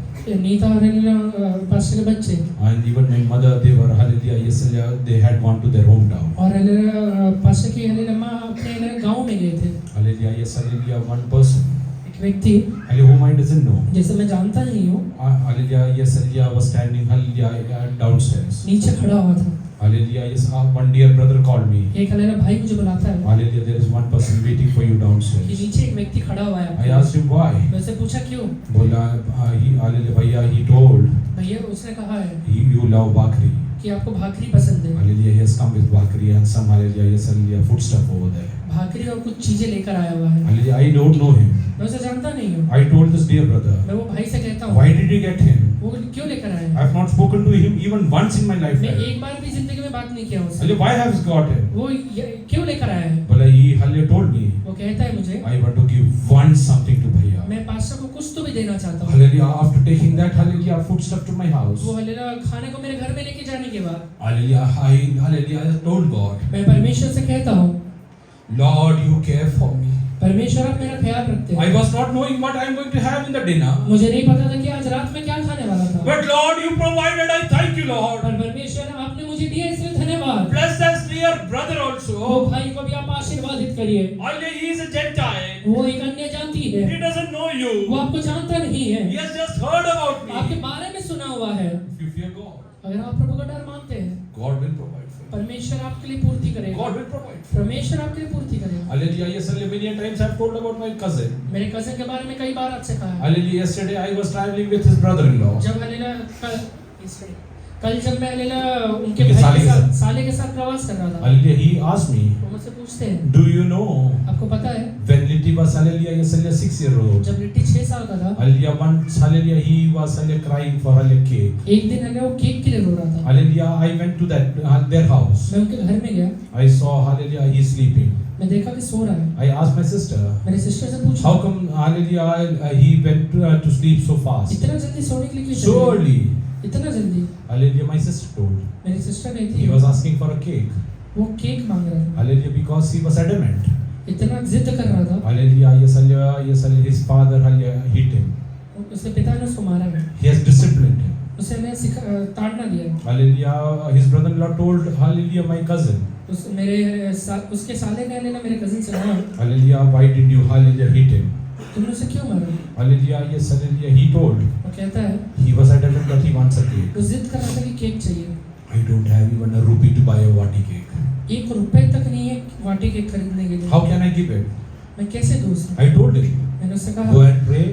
Nita और पास्टर के बच्चे and even my mother, they were, hallelujah, yes, they had gone to their hometown. और पास्टर की माँ अपने गांव में गए थे। Hallelujah, yes, hallelujah, one person, एक व्यक्ति hallelujah, whom I doesn't know, जैसे मैं जानता नहीं हूँ, hallelujah, yes, hallelujah, was standing, hallelujah, downstairs. नीचे खड़ा हुआ था। Hallelujah, yes, one dear brother called me. एक हालेलुया भाई मुझे बुलाता है Hallelujah, there is one person waiting for you कि downstairs. नीचे एक व्यक्ति खड़ा हुआ है I आपके asked him why. लिए। मैं उससे पूछा क्यों? बोला, hallelujah, भैया, he told, भैया उसने कहा है you love Bakri. कि आपको भाकरी पसंद है, Hallelujah, he has come with Bakri and some, hallelujah, yes, hallelujah, food stuff over there. भाकरी और कुछ चीजें लेकर आया हुआ है। Hallelujah, I don't know him. मैं उसे जानता नहीं हूँ। I told this dear brother, मैं वो भाई से कहता हूँ, why did you get him? वो क्यों लेकर आया? I have not spoken to him even once in my मैं lifetime. एक बार भी जिंदगी में बात नहीं किया उससे। Hallelujah, why have you got him? वो क्यों लेकर आया है? बोला, he, hallelujah, told me, वो कहता है मुझे, I want to give one something to भैया. मैं पास्टर को कुछ तो भी देना चाहता हूँ। Hallelujah, after taking that, hallelujah, food stuff to my house. वो हालेलुया खाने को मेरे घर में लेके जाने के बाद Hallelujah, hallelujah, I told God, मैं परमेश्वर से कहता हूँ, Lord, you care for me. परमेश्वर आप मेरा ख्याल रखते I हैं। was not knowing what I am going to have in the dinner. मुझे नहीं पता था कि आज रात में क्या खाने वाला था, But Lord, you provided, I thank you, Lord. पर परमेश्वर आपने मुझे दिया इसलिए धन्यवाद। Bless that dear brother वो also. भाई को भी आप आशीर्वादित करिए। Hallelujah, he is a Gentile. वो एक अन्य जाति है, He doesn't know वो you. आपको जानता नहीं He है, has just heard about आपके me. बारे में सुना हुआ है। If you fear God, अगर आप प्रभु का डर मानते हैं, God will provide for you. परमेश्वर आपके लिए पूर्ति करेगा, God will provide for you. परमेश्वर आपके लिए पूर्ति करेगा। Hallelujah, yes, hallelujah. Many times I have told about my cousin. मेरे कजिन के बारे में कई बार आपसे कहा है। Hallelujah, yesterday I was traveling with his brother-in-law. जब हालेलुया कल जब मैं हालेलुया उनके उनके भाई के साले के साथ साले के साथ प्रवास कर रहा था, Hallelujah, he asked me, वो मुझसे पूछते हैं, do you know आपको पता है when Litti was, hallelujah, yes, hallelujah, 6-year-old. जब लिट्टी 6 साल का था, Hallelujah, once, hallelujah, he was, hallelujah, crying for, hallelujah, cake. एक दिन हालेलुया वो केक के लिए रो रहा था। Hallelujah, I went to that, their house. मैं उनके घर में गया, I saw, hallelujah, he's sleeping. मैं देखा कि सो रहा है। I asked my sister, मेरी सिस्टर से पूछा, how come, hallelujah, he went to sleep so fast? इतना जल्दी सोने के लिए क्यों So चले गए? early. इतना जल्दी? Hallelujah, my sister told. मेरी सिस्टर He कहती was है, asking for a cake. वो केक मांग रहा था, Hallelujah, because he was adamant. इतना जिद कर रहा था, Hallelujah, yes, hallelujah, yes, hallelujah, his father, hallelujah, hit him. उसके पिता ने उसको मारा है, He has disciplined him. उसे ने ताड़ना दिया। Hallelujah, his brother-in-law told, hallelujah, my cousin. उसके साले ने हालेलुया मेरे कजिन से कहा, Hallelujah, why did you, hallelujah, hit him? तुमने उसे क्यों मारा? Hallelujah, yes, hallelujah, he told. वो कहता है, He was adamant that he wants a cake. वो जिद कर रहा था कि केक चाहिए। I don't have even a rupee to buy a Vati cake. ₹1 तक नहीं है वाटी केक खरीदने के लिए। How can I give it? मैं कैसे दूँ उसे? I told him, मैंने उससे go कहा, and pray.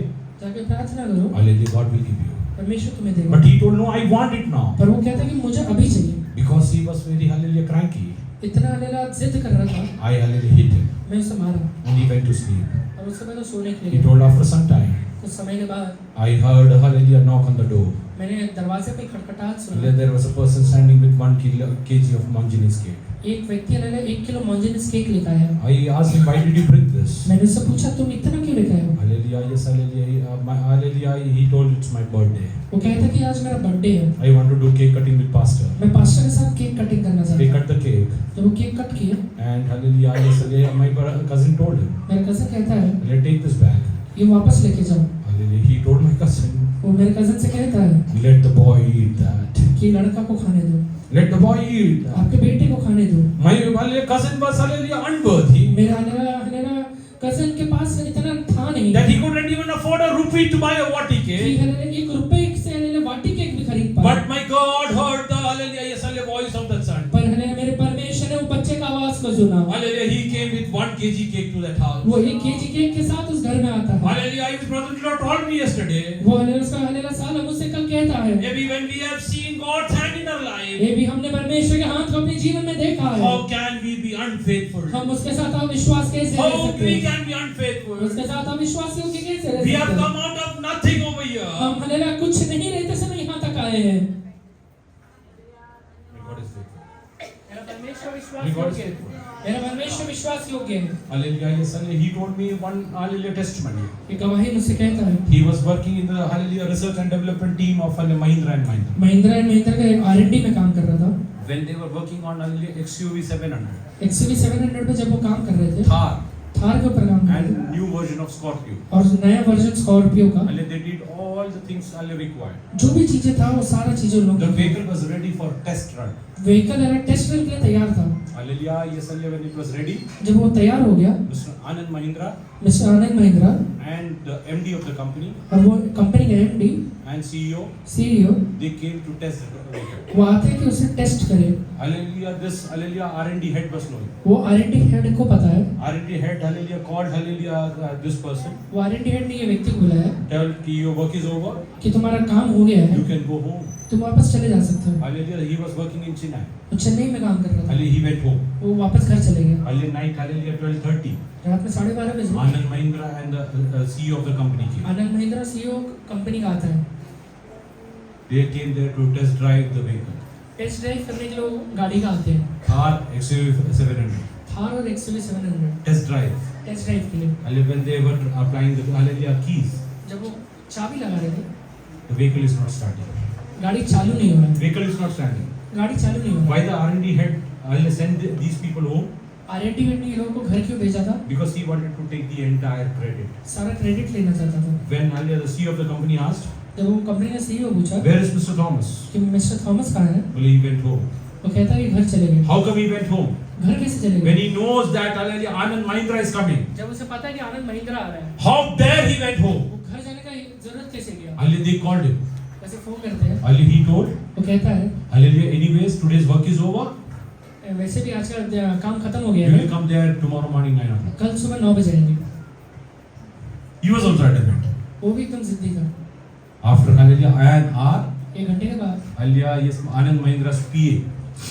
जाके प्रार्थना करो, Hallelujah, God will give you. परमेश्वर तुम्हें देगा। But he told, no, I want it now. पर वो कहता कि मुझे अभी चाहिए, Because he was very, hallelujah, cranky. इतना हालेलुया जिद कर रहा था, I hallelujah hit him. मैं उसे मारा And he went to sleep. और उसके बाद वो सोने के He लिए told after some time, कुछ समय के बाद I heard a hallelujah knock on the door. मैंने दरवाजे पे खटखटाहट And सुनी। there was a person standing with 1 kg of Manjanis cake. एक व्यक्ति हालेलुया 1 किलो मॉन्जिनिस केक लेकर आया। I asked him, why did you bring this? मैंने उससे पूछा तुम इतना क्यों लेकर आए हो? Hallelujah, yes, hallelujah. Hallelujah, he told it's my birthday. वो कहता कि आज मेरा बर्थडे है, I want to do cake cutting with pastor. मैं पास्टर के साथ केक कटिंग करना They चाहता cut the cake. हूँ। जब वो केक कट किया, And hallelujah, yes, hallelujah. My cousin told him, मेरा कज़न कहता है hallelujah, take this back. ये वापस लेके जाओ। Hallelujah, he told my cousin, वो मेरे कज़न से कहता है let the boy eat that. कि लड़का को खाने दो, Let the boy eat that. आपके बेटे को खाने दो। My hallelujah, cousin was hallelujah unworthy. मेरा हालेलुया कज़न के पास इतना था नहीं That he couldn't even afford a rupee to buy a vati कि cake. हालेलुया 1 रुपए से हालेलुया वाटी केक भी खरीद पाए। But my God heard the hallelujah, yes, hallelujah, voice of the son. पर हालेलुया मेरे परमेश्वर ने वो बच्चे का आवाज को सुना। Hallelujah, he came with 1 kg cake to that house. वो 1 केजी केक के साथ उस घर में आता है। Hallelujah, his brother-in-law told me yesterday. वो हालेलुया उसका हालेलुया साला मुझसे कल कहता है, Maybe when we have seen God's hand in our life, ये भी हमने परमेश्वर के हाथ को अपने जीवन में देखा है। how can we be unfaithful? हम उसके साथ अविश्वास कैसे कर How सकते we हैं? can be unfaithful? उसके साथ अविश्वासी होके कैसे रह We सकते have हैं? come out of nothing over here. हम हालेलुया कुछ नहीं रहते समय यहाँ तक आए हैं। God is faithful. मेरा परमेश्वर विश्वास God is योग्य है। faithful. मेरा परमेश्वर विश्वास योग्य है। Hallelujah, yes, hallelujah. He told me one hallelujah testimony. ये गवाही मुझसे कहता है, He was working in the hallelujah research and development team of Mahindra and Mahindra. Mahindra and Mahindra का R&D में काम कर रहा था। When they were working on hallelujah XUV 700, XUV 700 पे जब वो काम कर रहे थे, Thar, थार के ऊपर काम कर रहे थे and new version of Scorpio. और नया वर्जन स्कॉर्पियो का Hallelujah, they did all the things hallelujah required. जो भी चीजें था वो सारा चीजें उन The लोगों vehicle was ready for test run. Vehicle era test run के लिए तैयार था। Hallelujah, yes, hallelujah. When it was ready, जब वो तैयार हो गया, Mr. Anand Mahindra mister Anand Mahindra and the MD of the company और वो कंपनी के MD and CEO, CEO they came to test the vehicle. वो आते हैं कि उसे टेस्ट करे। Hallelujah, this hallelujah R&D head was knowing. वो R&D हेड को पता है, R&D head hallelujah called hallelujah this person, वो R&D हेड ने ये व्यक्ति को बुलाया tell कि your work is over, कि तुम्हारा काम हो गया है, you can go home. तुम वापस चले जा सकते हो। Hallelujah, he was working in Chennai. वो चेन्नई में काम कर रहा था, Hallelujah, he went home. वो वापस घर चले गए। Hallelujah, night hallelujah 12:30. रात में 12:30 बजे Anand Mahindra and the CEO of the company came. Anand Mahindra CEO company का आता है। They came there to test drive the vehicle. Test drive करने के लिए वो गाड़ी का आते हैं, Thar XUV 700. थार और XUV 700 Test drive. Test drive के लिए। Hallelujah, when they were applying the hallelujah keys, जब वो चाबी लगा रहे थे, the vehicle is not starting. गाड़ी चालू नहीं हो रहा है, Vehicle is not standing. गाड़ी चालू नहीं हो Why रहा है। the R&D head hallelujah send these people home? R&D head ने ये लोगों को घर क्यों भेजा था? Because he wanted to take the entire credit. सारा क्रेडिट लेना चाहता था। When hallelujah the CEO of the company asked, जब वो कंपनी का सीईओ पूछा where is Mr. Thomas? कि मिस्टर थॉमस कहाँ है, Well, he went home. वो कहता है कि घर चले गए। How come he went home? घर कैसे चले When गए? he knows that hallelujah Anand Mahindra is coming. जब उसे पता है कि आनंद महिंद्रा आ रहा है, How dare he went home? वो घर जाने का जरूरत कैसे गया? Hallelujah, they called him. वैसे फोन करते हैं, Hallelujah, he told, वो कहता है hallelujah, anyways, today's work is over. वैसे भी आज का काम खत्म हो गया You है, will come there tomorrow morning 9 o'clock. कल सुबह 9 बजे आएंगे। He was also adamant. वो भी एकदम जिद्दी था। After hallelujah an hour, 1 घंटे के बाद hallelujah, yes, Anand Mahindra's PA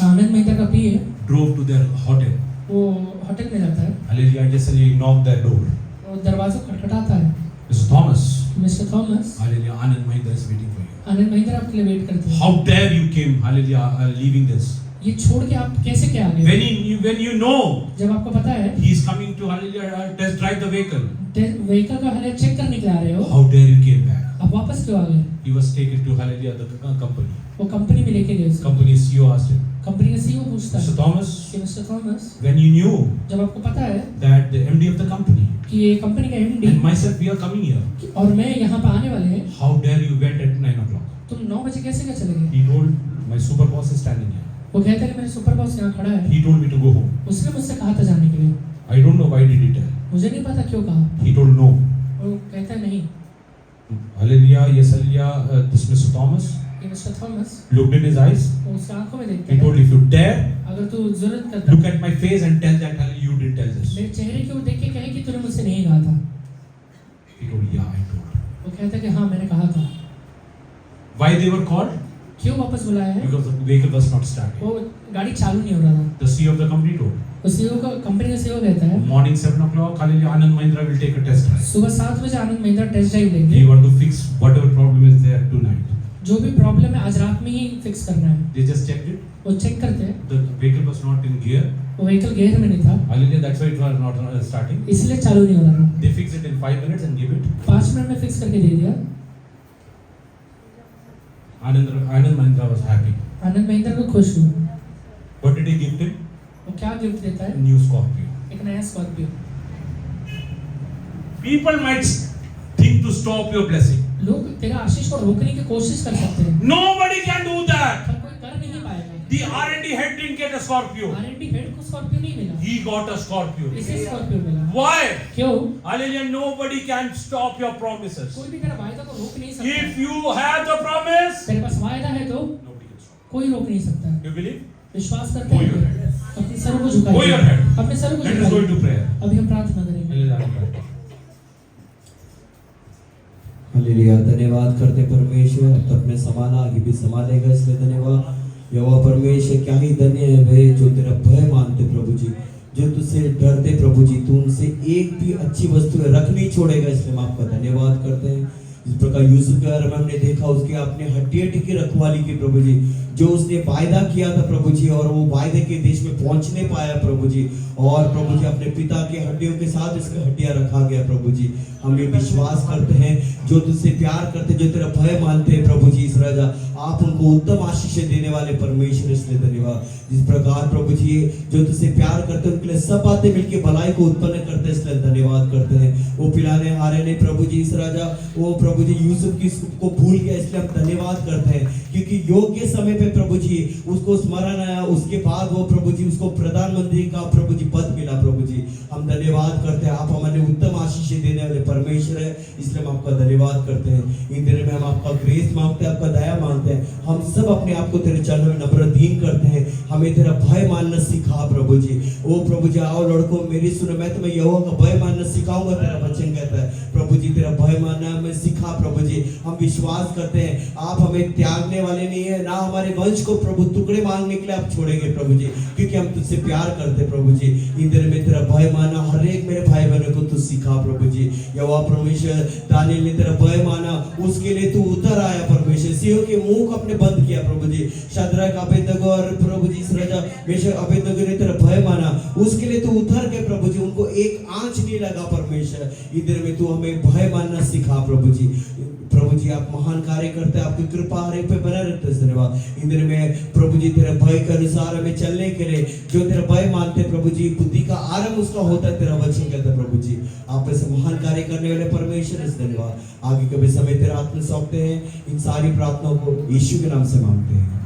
Anand Mahindra का पीए drove to their hotel. वो होटल में जाता है, Hallelujah, just hallelujah, knocked their door. वो दरवाजा खटखटाता है, Mr. Thomas, mister Thomas, hallelujah, Anand Mahindra is waiting for you. Anand Mahindra आपके लिए वेट करते हैं। How dare you came, hallelujah, leaving this. ये छोड़ के आप कैसे क्या आ गए? When you know जब आपको पता है he is coming to hallelujah test drive the vehicle, vehicle का हालत चेक करने के लिए आ रहे हो, how dare you came back? आप वापस क्यों आ गए? He was taken to hallelujah the company. वो कंपनी में लेके गए उसे। Company CEO asked him, company का सीईओ पूछता Mr. है Thomas, कि mister Thomas, when you knew जब आपको पता है that the MD of the company कि ये कंपनी का MD and myself we are coming here, और मैं यहाँ पे आने वाले हैं, how dare you went at 9 o'clock? तुम 9 बजे कैसे क्या चले गए? He told, my super boss is standing here. वो कहता है कि मेरे सुपर बॉस यहाँ खड़ा है, He told me to go home. उसने मुझसे कहा था जाने के लिए, I don't know why did he tell. मुझे नहीं पता क्यों कहा। He told no. वो कहता है नहीं, Hallelujah, yes, hallelujah. This Mr. Thomas ये mister Thomas, looked in his eyes. वो उसकी आंखों में देखता He है, told, if you dare, अगर तू जरूरत करता look at my face and tell that hallelujah you didn't tell this. मेरे चेहरे की ओर देख के कहे कि तूने मुझसे नहीं कहा था। He told, yeah, I told. वो कहता है कि हाँ मैंने कहा था। Why they were called? क्यों वापस बुलाया है? Because the vehicle was not starting. वो गाड़ी चालू नहीं हो रहा था। The CEO of the company told. तो सीईओ का कंपनी का सीईओ कहता है Morning 7 o'clock, Hallelujah, Anand Mahindra will take a test drive. सुबह 7 बजे आनंद महिंद्रा टेस्ट ड्राइव लेंगे। He want to fix whatever problem is there tonight. जो भी प्रॉब्लम है आज रात में ही फिक्स करना है। They just checked it. वो चेक करते हैं। The vehicle was not in gear. वो व्हीकल गियर में नहीं था। Hallelujah, that's why it was not starting. इसलिए चालू नहीं हो रहा था। They fixed it in 5 minutes and give it. 5 minute में फिक्स करके दे दिया। Anand Mahindra was happy. Anand Mahindra को खुश हुआ। What did he give him? वो क्या गिफ्ट देता है? New Scorpio. एक नया Scorpio. People might think to stop your blessing. लोग तेरा आशीष को रोकने की कोशिश कर सकते हैं। Nobody can do that. पर कोई कर नहीं पाएगा। The R&D head didn't get a Scorpio. R&D head को स्कॉर्पियो नहीं मिला। He got a Scorpio. इसे स्कॉर्पियो मिला। Why? क्यों? Hallelujah, nobody can stop your promises. कोई भी तेरा वायदा को रोक नहीं सकता। If you have the promise, तेरे पास वायदा है तो nobody can stop. कोई रोक नहीं सकता। You believe? विश्वास करते Bow your हैं। अपने सर को झुकाइए। Bow your head. अपने सर को Let us go झुकाइए। into prayer. अभी हम प्रार्थना करेंगे। Hallelujah. हालेलुया, धन्यवाद करते परमेश्वर, अब अपने समाना आगे भी संभालेगा, इसलिए धन्यवाद। यहोवा परमेश्वर, क्या ही धन्य है वे जो तेरा भय मानते प्रभु जी, जो तुझसे डरते प्रभु जी, तू उनसे एक भी अच्छी वस्तु रख नहीं छोड़ेगा, इसलिए हम आपका धन्यवाद करते हैं। इस प्रकार यूसुफ के बारे में हमने देखा, उसके अपने हड्डी की रखवाली की प्रभु जी, जो उसने वायदा किया था प्रभु जी, और वो वायदे के देश में पहुंच नहीं पाया प्रभु जी, और प्रभु जी अपने पिता के हड्डियों के साथ इसकी हड्डियां रखा गया प्रभु जी। हम ये विश्वास करते हैं, जो तुझसे प्यार करते, जो तेरा भय मानते हैं प्रभु जी, इस राजा आप उनको उत्तम आशीष देने वाले परमेश्वर, इसलिए धन्यवाद। जिस प्रकार प्रभु जी जो तुझसे प्यार करते हैं उनके लिए सब बातें मिलकर भलाई को उत्पन्न करते हैं, इसलिए धन्यवाद करते हैं। वो पिलाने हारे ने प्रभु जी, इस राजा वो प्रभु जी यूसुफ की को भूल गया, इसलिए हम धन्यवाद करते हैं, क्योंकि योग्य समय पे प्रभु जी उसको स्मरण आया, उसके बाद वो प्रभु जी उसको प्रधानमंत्री का प्रभु जी पद मिला प्रभु जी। हम धन्यवाद करते हैं, आप हमारे उत्तम आशीष देने वाले परमेश्वर है, इसलिए हम आपका धन्यवाद करते हैं। इन दिनों में हम आपका ग्रेस मांगते हैं, आपका दया मांगते हैं। हम सब अपने आप को तेरे चरणों में नम्रदीन करते हैं, हमें तेरा भय मानना सिखा प्रभु जी। ओ प्रभु जी, आओ लड़कों मेरी सुनो, मैं तुम्हें यहोवा का भय मानना सिखाऊंगा, तेरा वचन कहता है प्रभु जी, तेरा भय मानना हमें सिखा प्रभु जी। हम विश्वास करते हैं आप हमें त्यागने वाले नहीं है, ना हमारे वंश को प्रभु टुकड़े मांगने के लिए आप छोड़ेंगे प्रभु जी, क्योंकि हम तुझसे प्यार करते प्रभु जी। इन दिनों में तेरा भय मानना हर एक मेरे भाई बहनों को तू सिखा प्रभु जी। यहोवा परमेश्वर, दानियेल ने तेरा भय माना, उसके लिए तू उतर आया परमेश्वर, सिंहों के मुंह को अपने बंद किया प्रभु जी। शद्रक अबेदनगो और प्रभु जी इस राजा मेशक अबेदनगो ने तेरा भय माना, उसके लिए तू उतर के प्रभु जी, उनको एक आंच नहीं लगा परमेश्वर। इन दिनों में तू हमें भय मानना सिखा प्रभु जी। प्रभु जी आप महान कार्य करते हैं, आपकी कृपा हर एक पे बना रहते हैं, धन्यवाद। इन दिनों में प्रभु जी तेरे भय के अनुसार हमें चलने के लिए, जो तेरा भय मानते प्रभु जी, बुद्धि का आरंभ उसका होता है, तेरा वचन कहता है प्रभु जी। आप ऐसे महान कार्य करने वाले परमेश्वर, धन्यवाद। आगे कभी समय तेरा हाथ में सौंपते हैं, इन सारी प्रार्थनाओं को यीशु के नाम से मांगते हैं।